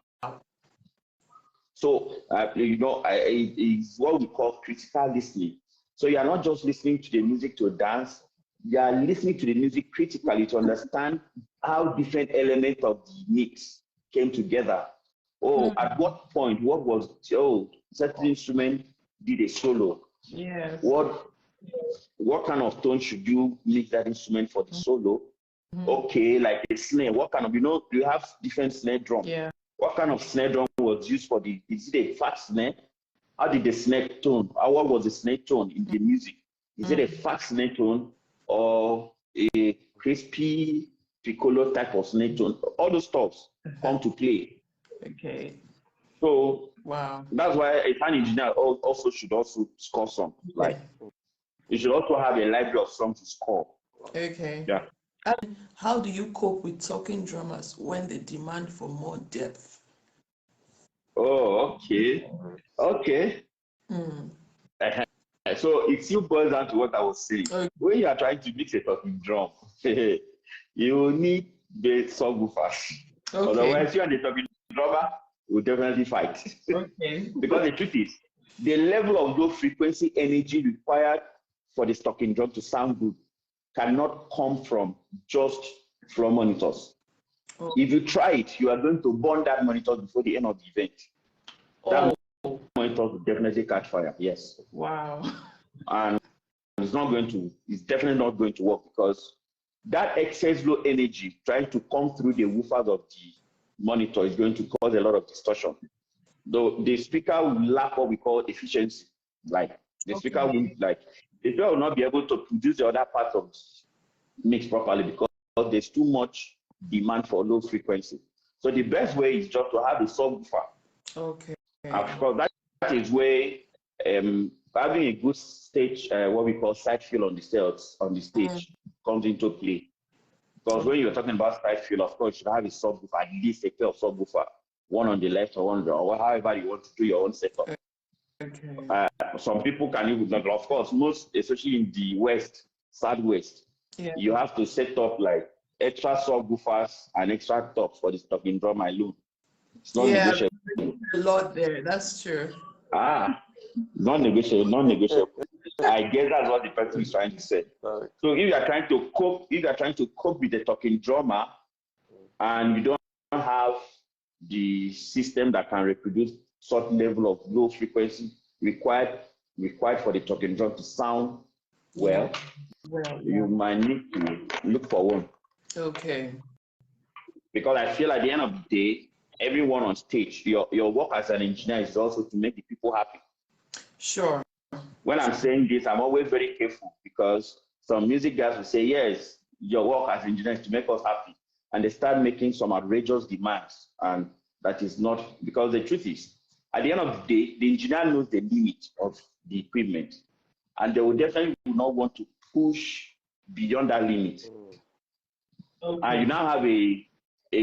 So, it's what we call critical listening. So you are not just listening to the music to dance, you are listening to the music critically to understand how different elements of the mix came together. At what point, what was, certain instrument did a solo. Yes. What kind of tone should you make that instrument for the solo? Okay, like a snare, what kind of, you have different snare drum. What kind of snare drum was used for is it a fat snare? How did the snare tone? What was the snare tone in the music? Is it a fat snare tone or a crispy piccolo type of snare tone? All those stuffs come to play. Okay. So wow, that's why a sound engineer also should also score some. Like you should also have a library of songs to score. Okay. Yeah. How do you cope with talking drummers when they demand for more depth? Oh, okay. Okay. So it still boils down to what I was saying. Okay. When you are trying to mix a talking drum, you need the subwoofers. Okay. Otherwise, you and the talking drummer will definitely fight. Okay. Because the truth is, the level of low frequency energy required for the talking drum to sound good cannot come from just floor monitors. Oh. If you try it, you are going to burn that monitor before the end of the event. That monitor will definitely catch fire. Yes. Wow. And it's definitely not going to work because that excess low energy trying to come through the woofers of the monitor is going to cause a lot of distortion. Though the speaker will lack what we call efficiency. Like the speaker will not be able to produce the other parts of the mix properly because there's too much demand for low frequency. So the best way is just to have a subwoofer. Okay. Of course, that is where having a good stage, what we call side fill on the stage, comes into play. Because when you're talking about side fill, of course, you should have a subwoofer, at least a pair of subwoofer, one on the left or one on the right, or however you want to do your own setup. Okay. Some people can even, of course, most, especially in the West, Southwest, you have to set up like extra subwoofers and extra tops for the talking drum alone. It's not negotiable. A lot there. That's true. Non-negotiable, non-negotiable. I guess that's what the person is trying to say. So if you are trying to cope with the talking drummer, and you don't have the system that can reproduce certain level of low frequency required for the talking drum to sound well, you might need to look for one. Okay. Because I feel at the end of the day, everyone on stage, your work as an engineer is also to make the people happy. Sure. When I'm saying this, I'm always very careful because some music guys will say, yes, your work as engineers is to make us happy. And they start making some outrageous demands. And that is not, because the truth is, at the end of the day, the engineer knows the limit of the equipment. And they will definitely not want to push beyond that limit. Okay. And you now have a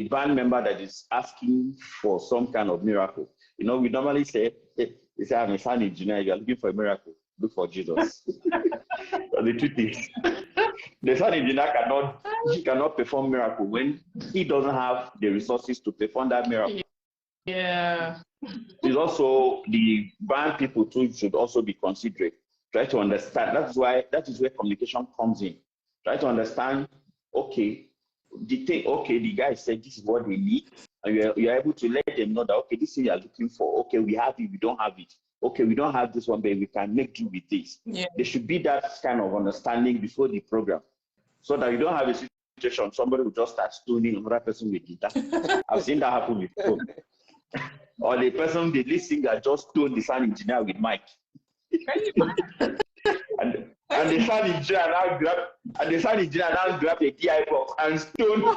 band member that is asking for some kind of miracle. You know, we normally say, hey, you say, I'm a sound engineer, you're looking for a miracle, look for Jesus. But the truth is, the sound engineer cannot perform miracle when he doesn't have the resources to perform that miracle. Yeah. It's also the band people too should also be considerate. Try to understand. That is where communication comes in. Try to understand, okay, the guy said this is what they need, and you're able to let them know that, okay, this thing you're looking for, okay, we have it, we don't have it. Okay, we don't have this one, but we can make do with this. Yeah. There should be that kind of understanding before the program, so that you don't have a situation somebody will just start stoning another person with guitar. I've seen that happen before. Or the lead singer just stone the sound engineer with mic. and the sound engineer now grab the DI box and stone.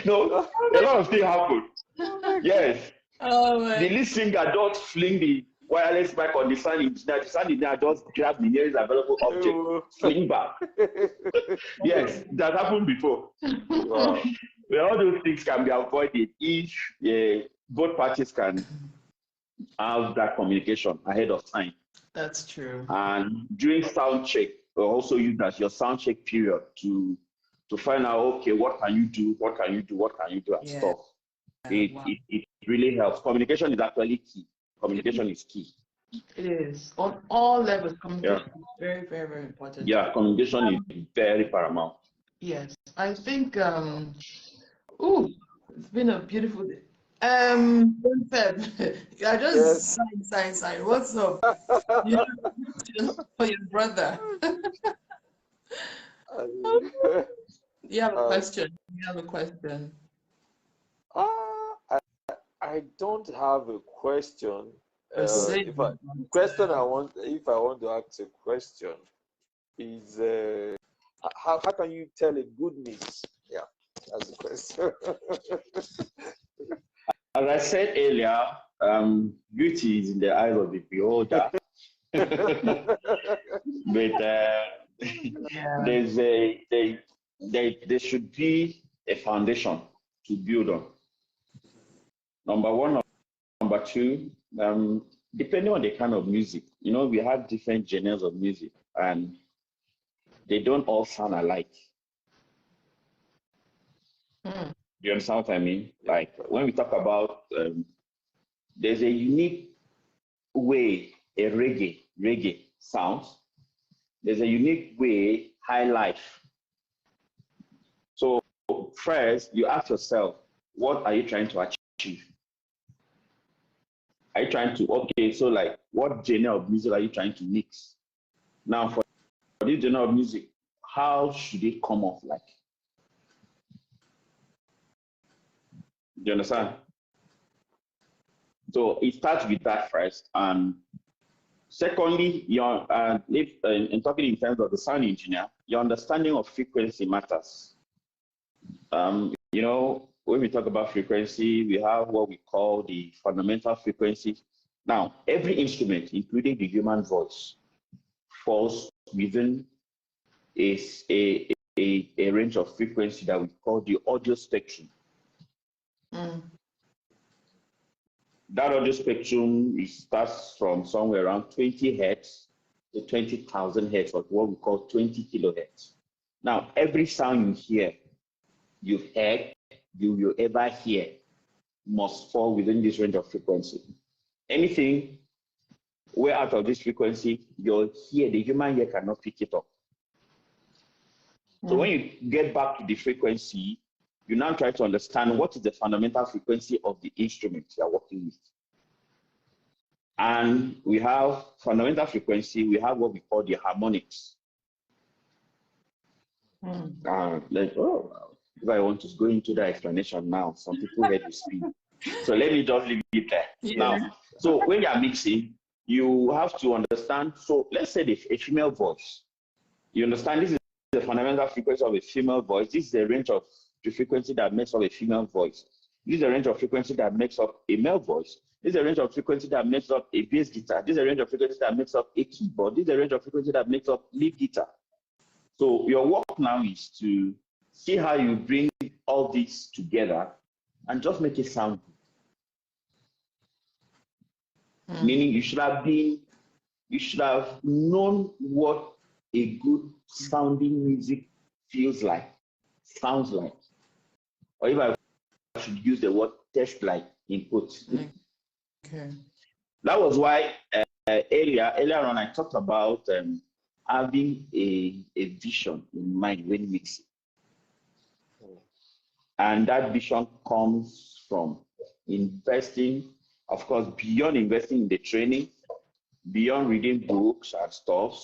No, a lot of things happen. Yes. Oh, the lead singer just fling the wireless mic on the sound engineer. The sound engineer just grab the nearest available object, fling back. Yes, that happened before. Wow. Well, all those things can be avoided if both parties can have that communication ahead of time. That's true. And during sound check, we'll also use that your sound check period to find out, okay, what can you do, and stuff. It really helps. Communication is actually key. Communication is key. It is. On all levels, communication is very, very, very important. Yeah, communication is very paramount. Yes. I think, it's been a beautiful day. Feb, I just sign. What's up? You have a question for your brother. You have a question. I don't have a question. If I want to ask a question is how can you tell a good mix? Yeah, that's the question. As I said earlier, beauty is in the eyes of the beholder. But there should be a foundation to build on. Number one, number two, depending on the kind of music, you know, we have different genres of music and they don't all sound alike. You understand what I mean? Like when we talk about, there's a unique way a reggae sounds. There's a unique way high life. So first, you ask yourself, what are you trying to achieve? Are you trying to, okay, so like what genre of music are you trying to mix? Now for this genre of music, how should it come off like? Do you understand? So it starts with that first. And secondly, in talking in terms of the sound engineer, your understanding of frequency matters. You know, when we talk about frequency, we have what we call the fundamental frequency. Now, every instrument, including the human voice, falls within a range of frequency that we call the audio spectrum. That audio spectrum starts from somewhere around 20 hertz to 20,000 hertz, or what we call 20 kilohertz. Now, every sound you hear, you've heard, you will ever hear, must fall within this range of frequency. Anything way out of this frequency, your ear, the human ear cannot pick it up. So when you get back to the frequency, you now try to understand what is the fundamental frequency of the instrument you are working with. And we have fundamental frequency, we have what we call the harmonics. If I want to go into the explanation now, some people head to speed. So let me just leave it there. Yeah. Now, so when you are mixing, you have to understand, so let's say a female voice. You understand this is the fundamental frequency of a female voice. This is the range of the frequency that makes up a female voice. This is the range of frequency that makes up a male voice. This is the range of frequency that makes up a bass guitar. This is the range of frequency that makes up a keyboard. This is the range of frequency that makes up lead guitar. So your work now is to see how you bring all these together and just make it sound good. Meaning you should have known what a good sounding music feels like, sounds like. Or if I should use the word test like input. Okay. That was why earlier on I talked about having a vision in mind when mixing. And that vision comes from investing, of course, beyond investing in the training, beyond reading books and stuff,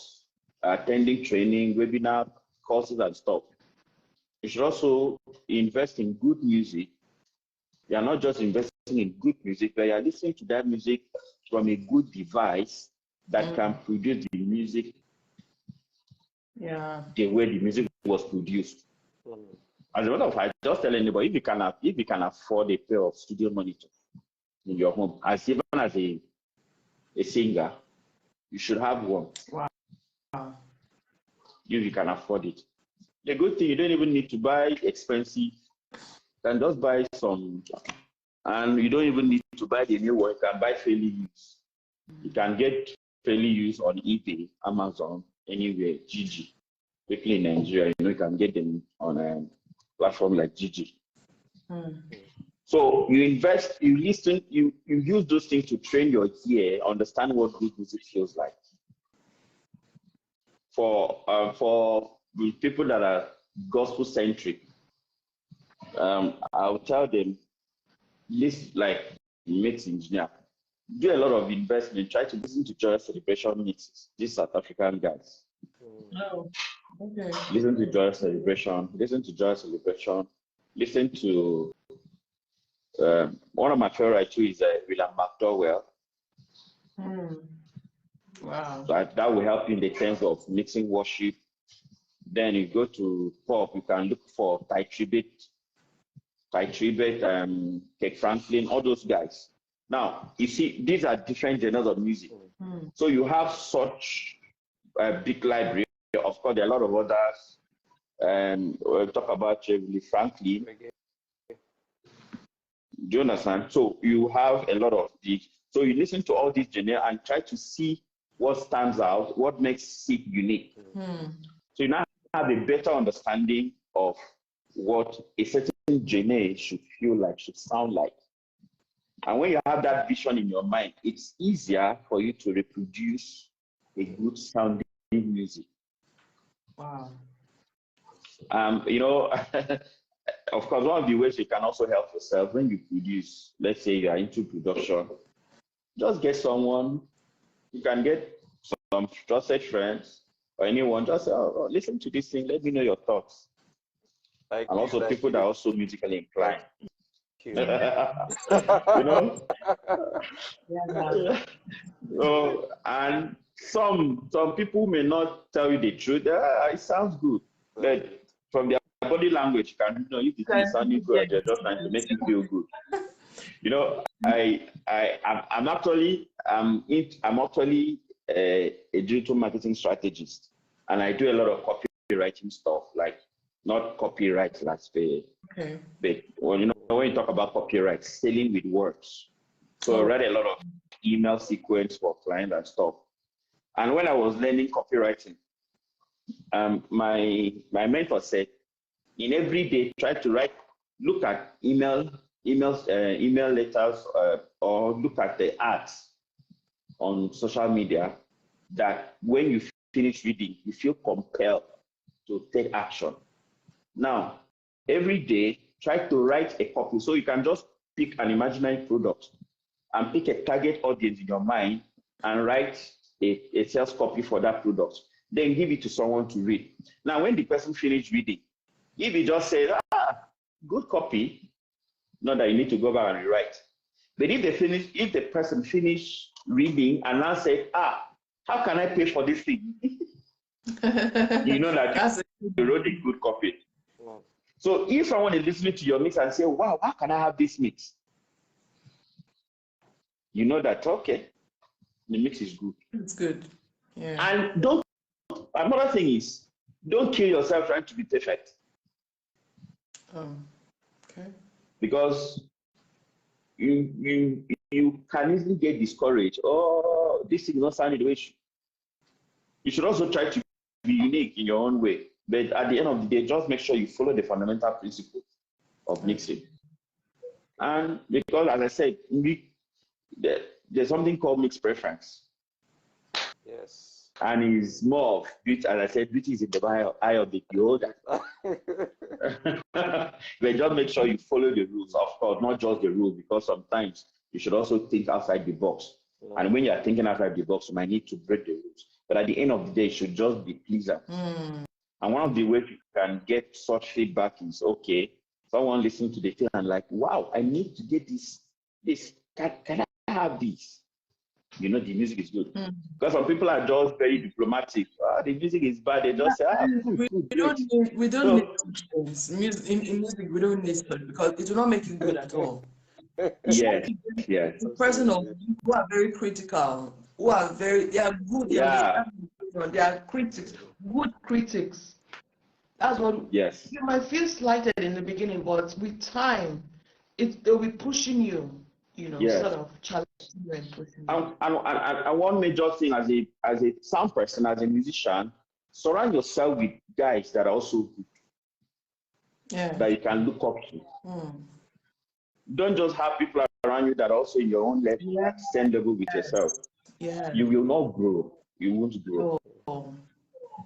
attending training, webinar, courses and stuff. You should also invest in good music. You are not just investing in good music, but you are listening to that music from a good device that can produce the music the way the music was produced. As a matter of fact, just tell anybody, if you can afford a pair of studio monitor in your home, even as a singer, you should have one. Wow. If you can afford it. The good thing, you don't even need to buy expensive. You can just buy some, and you don't even need to buy the new one. You can buy fairly used. You can get fairly used on eBay, Amazon, anywhere, Gigi. Quickly in Nigeria, you can get them on a platform like Gigi. So you invest, you listen, you use those things to train your ear, understand what good music feels like. For the people that are gospel centric, I'll tell them, this like mix engineer, do a lot of investment, try to listen to Joyous Celebration mixes, these South African guys. Oh, okay. Listen to Joyous Celebration, listen to one of my favorite too is William McDowell. Wow. So that will help you in the terms of mixing worship. Then you go to pop, you can look for Ty Tribbett, Kirk Franklin, all those guys. Now, you see, these are different genres of music. So you have such a big library. Of course, there are a lot of others. We'll talk about Willie Franklin. Do you understand? So you have a lot of these. So you listen to all these genres and try to see what stands out, what makes it unique. So you now have a better understanding of what a certain genre should feel like, should sound like. And when you have that vision in your mind, it's easier for you to reproduce a good sounding music. Wow. You know, of course, one of the ways you can also help yourself when you produce, let's say you are into production, just get someone, you can get some trusted friends or anyone, just say, oh, listen to this thing, let me know your thoughts. And also people that are also musically inclined. You know? So, and some people may not tell you the truth. It sounds good, but from their body language, you can, you know, if the thing is sounding good, they're just trying to make you feel good. You know, I'm actually a digital marketing strategist, and I do a lot of copywriting stuff, like not copyright, let's say. Okay. But when you talk about copyright, selling with words. So I read a lot of email sequence for clients and stuff. And when I was learning copywriting, my mentor said, in every day, try to look at email letters, or look at the ads on social media that when you finish reading, you feel compelled to take action. Now, every day, try to write a copy. So you can just pick an imaginary product and pick a target audience in your mind and write a sales copy for that product. Then give it to someone to read. Now, when the person finishes reading, if he just says, good copy, not that you need to go back and rewrite. But if the person finish reading and now say, how can I pay for this thing? You know that you wrote a good copy. So if someone is listening to your mix and say, wow, how can I have this mix? You know that, okay, the mix is good. It's good. Yeah. And another thing is, don't kill yourself trying to be perfect. Okay. Because you can easily get discouraged. Oh, this is not sounding the way you should also try to be unique in your own way. But at the end of the day, just make sure you follow the fundamental principles of mixing. And because, as I said, there's something called mixed preference. Yes. And it's more of beauty, as I said, beauty is in the eye of the beholder. But just make sure you follow the rules, of course, not just the rules, because sometimes you should also think outside the box. And when you're thinking outside the box, you might need to break the rules. But at the end of the day, it should just be pleasant. And one of the ways you can get such feedback is, okay, someone listening to the thing and like, wow, I need to get this. Can I have this? You know, the music is good. Because some people are just very diplomatic. The music is bad. They just say, good. We don't need options. In music, we don't need it because it will not make it good at all. Yes. The person who are very critical, they are good. Yeah. They are critics, good critics. That's what. Yes. You might feel slighted in the beginning, but with time, they'll be pushing you. Sort of challenging you and pushing you. And one major thing as a sound person, as a musician, surround yourself with guys that are also good. Yeah. That you can look up to. Don't just have people around you that are also in your own level, same level with yourself. Yeah. You will not grow. You won't grow.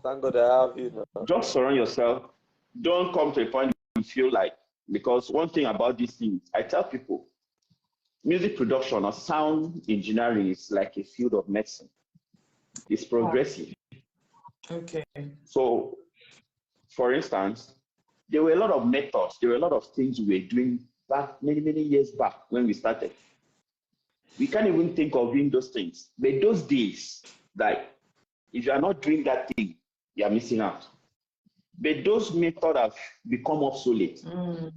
Thank God I have you now. Just surround yourself. Don't come to a point where you feel like, because one thing about these things, I tell people, music production or sound engineering is like a field of medicine. It's progressive. Okay. So, for instance, there were a lot of methods, there were a lot of things we were doing back many years back when we started. we can't even think of doing those things. But those days, like, if you are not doing that thing, you are missing out. But those methods have become obsolete.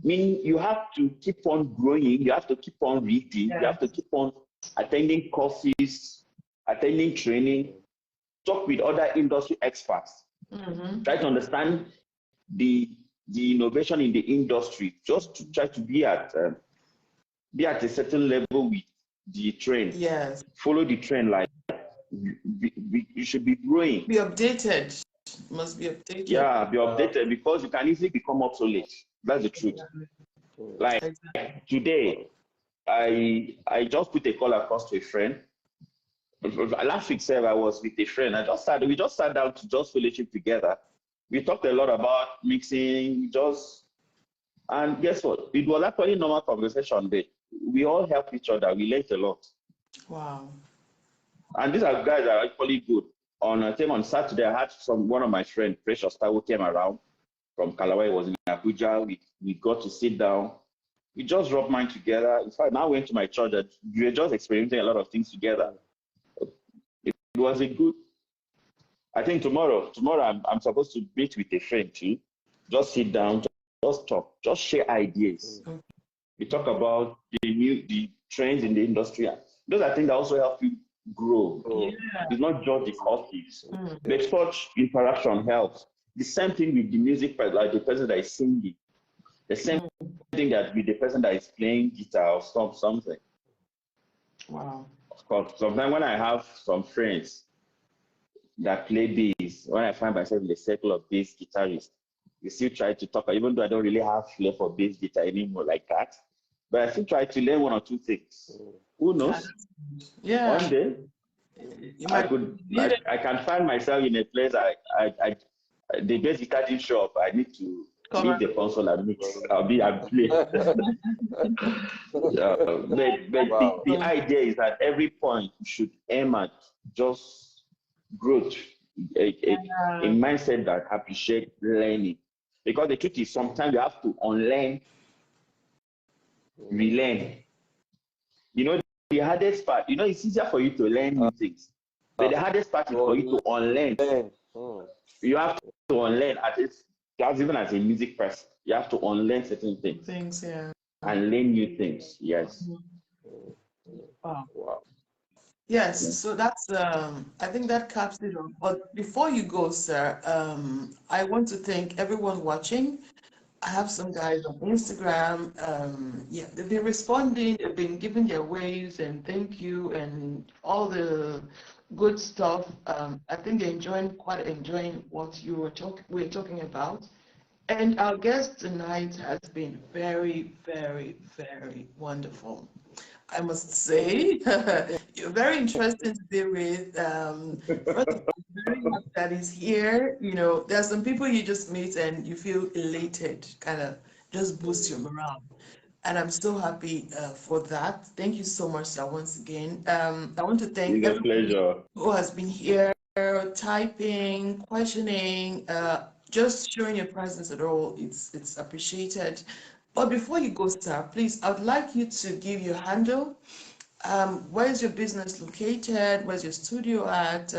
Meaning you have to keep on growing, you have to keep on reading, you have to keep on attending courses, attending training, talk with other industry experts, try to understand the innovation in the industry, just to try to be at a certain level with the trend. Yes. Follow the trend, like you should be growing. Be updated. Must be updated. Yeah, be updated, because you can easily become obsolete. That's the truth. Like today, I just put a call across to a friend. Last week, I was with a friend. We just sat down to just fellowship together. We talked a lot about mixing, and guess what? It was actually a normal conversation, but we all helped each other. We learned a lot. Wow. And these are guys that are actually good. On Saturday, I had one of my friends, Precious Tawo, came around from Kalawai. Was in Abuja. We got to sit down. We just rubbed mind together. In fact, now I went to my church that we were just experiencing a lot of things together. It was a good. I think tomorrow I'm supposed to meet with a friend too. Just sit down, just talk, just share ideas. We talk about the trends in the industry. Those are things that also help you grow. It's not just the courses, but such interaction helps. The same thing with the music, like the person that is singing. The same thing that with the person that is playing guitar or something. Wow. Of course, sometimes when I have some friends that play bass, when I find myself in the circle of bass guitarists, we still try to talk, even though I don't really have flair for bass guitar anymore like that, but I still try to learn one or two things. Who knows? Yeah. One day, I can find myself in a place the bass guitar didn't show up. I need to leave the console and mix. I'll play. But the idea is that every point you should aim at just growth, a mindset that appreciates learning. Because the truth is, sometimes you have to unlearn, relearn. You know, the hardest part, it's easier for you to learn new things. But the hardest part is for you to unlearn. You have to unlearn, at least, even as a music person, you have to unlearn certain things. And learn new things. Yes. Wow. Yes, so that's I think that caps it on. But before you go, sir, I want to thank everyone watching. I have some guys on Instagram. They've been responding, they've been giving their waves and thank you and all the good stuff. I think they're quite enjoying what we're talking about. And our guest tonight has been very, very, very wonderful. I must say, you're very interesting to deal with. First of all, I'm very happy that he's here. There are some people you just meet and you feel elated, kind of just boosts your morale. And I'm so happy for that. Thank you so much, sir, once again. I want to thank everyone who has been here, typing, questioning, just showing your presence at all. It's appreciated. But before you go, sir, please, I would like you to give your handle. Where's your business located? Where's your studio at?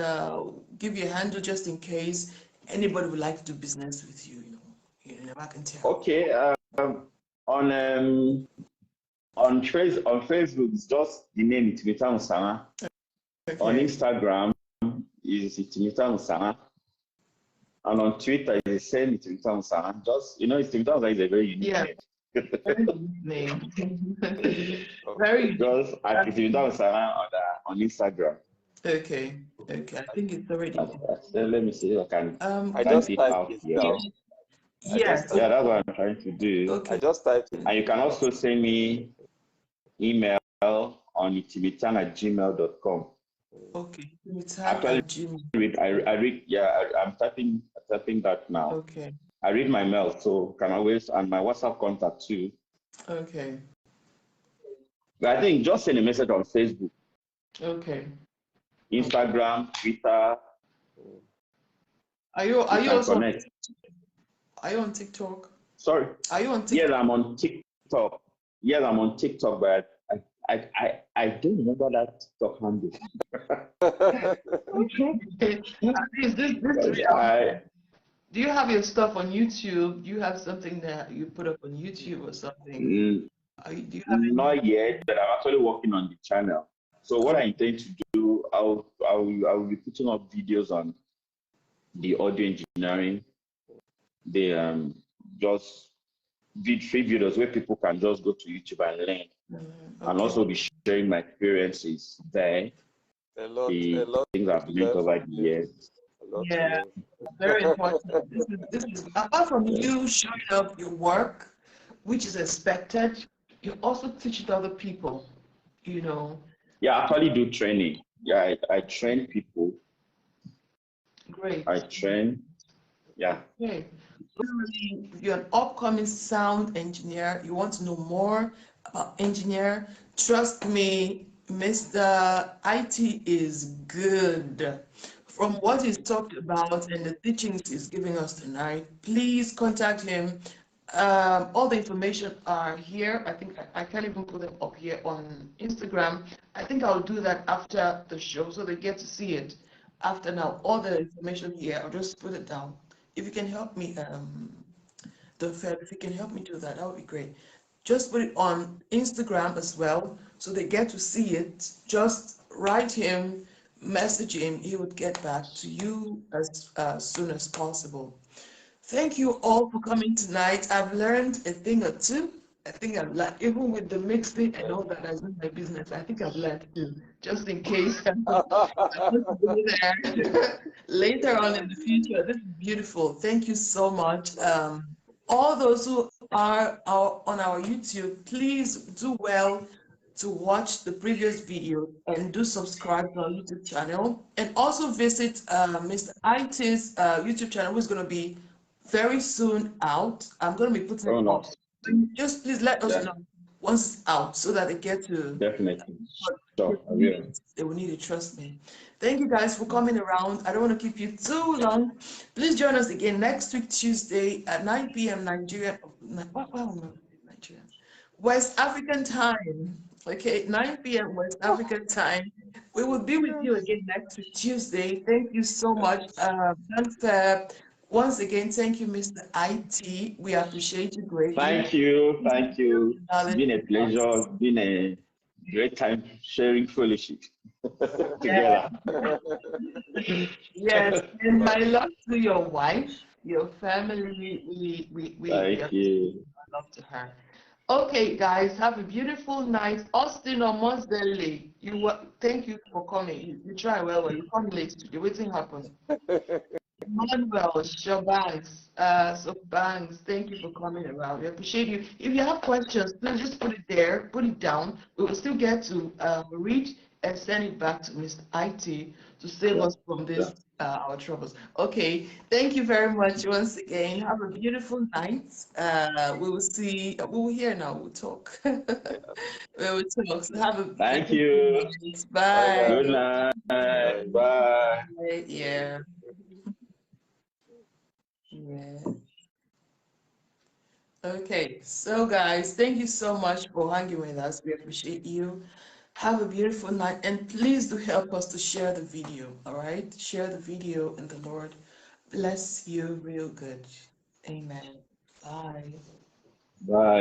Give your handle just in case anybody would like to do business with you. You never can tell. Okay. On Facebook, it's just the name Itimitang Isanga. Okay. On Instagram is Itimitang Isanga. And on Twitter, it's the same Itimitang Isanga. Just, Itimitang Isanga is a very unique name. Very unique name. Very just at Itimitang Isanga on Instagram. Okay. I think it's already. Let me see if I can. I just typed it down. Yes. Yeah, that's what I'm trying to do. Okay. I just typed it. And you can also send me email on itimitang@gmail.com. Okay. Actually, I read. Yeah, I'm typing that now. Okay. I read my mail, so can always, and my WhatsApp contact too. Okay. But I think just send a message on Facebook. Okay. Instagram, Twitter. Are you also connect. Are you on TikTok? Sorry. Are you on TikTok? Yes, I'm on TikTok. But I don't remember that stock handle. Is this Because I do you have your stuff on YouTube? Do you have something that you put up on YouTube or something? mm, Do you have any? not yet, but I'm actually working on the channel. So what I intend to do, I'll be putting up videos on the audio engineering, the just free videos where people can just go to YouTube and learn, and Okay. also be sharing my experiences there, a lot the things to I've learned learn over from the you. years. A lot to Yeah, learn. very important. This is apart from you showing up your work, which is expected, you also teach it to other people, you know. Yeah, I actually do training. Yeah, I train people. Great. I train. Yeah. Okay. Really, if you're an upcoming sound engineer, you want to know more about engineer, trust me, Mr. IT is good. From what he's talked about and the teachings he's giving us tonight, please contact him. All the information are here. I think I can't even put them up here on Instagram. I think I'll do that after the show so they get to see it. After now, all the information here, I'll just put it down. If you can help me, if you can help me do that, that would be great. Just put it on Instagram as well, so they get to see it. Just write him, message him. He would get back to you as soon as possible. Thank you all for coming tonight. I've learned a thing or two. I think I've learned, even with the mixing and all that as in my business, I think I've learned too, just in case I want to go there later on in the future. This is beautiful. Thank you so much. All those who are on our YouTube, please do well to watch the previous video and do subscribe to our YouTube channel. And also visit Mr. IT's YouTube channel, who's going to be very soon out. I'm going to be putting Oh it no. up. Just please let us Yeah, know once it's out so that they get to definitely. they Sure, I will need will. it. They will need it, trust me. Thank you guys for coming around. I don't want to keep you too long. Please join us again next week, Tuesday at 9 p.m. Nigerian. Nigerian. West African time. Okay, 9 p.m. West African time. We will be with you again next week, Tuesday. Thank you so much. Thanks, once again, thank you, Mr. IT. We appreciate you greatly. Thank you. Please Thank share you. your It's knowledge been a with pleasure. us. It's been a great time sharing fellowship Yeah. together. Yes, and my love to your wife, your family. We Thank are you. my love to her. Okay, guys, have a beautiful night. Austin or Mosdele, thank you for coming. You try well, you come late today. Waiting happen. Manuel, Shabanks, so Banks, thank you for coming around. We appreciate you. If you have questions, please just put it there, put it down. We will still get to read and send it back to Mr. IT to save Yeah. us from this our troubles. Okay, thank you very much once again. Have a beautiful night. We will see. We will hear now. We'll talk. We will talk. So have a Thank beautiful you. night. Bye Bye. Good bye. night. Bye. Bye. Yeah. Yeah. Okay, so guys, thank you so much for hanging with us. We appreciate you. Have a beautiful night, and please do help us to share the video. All right, share the video, and the Lord bless you real good. Amen. Bye. Bye.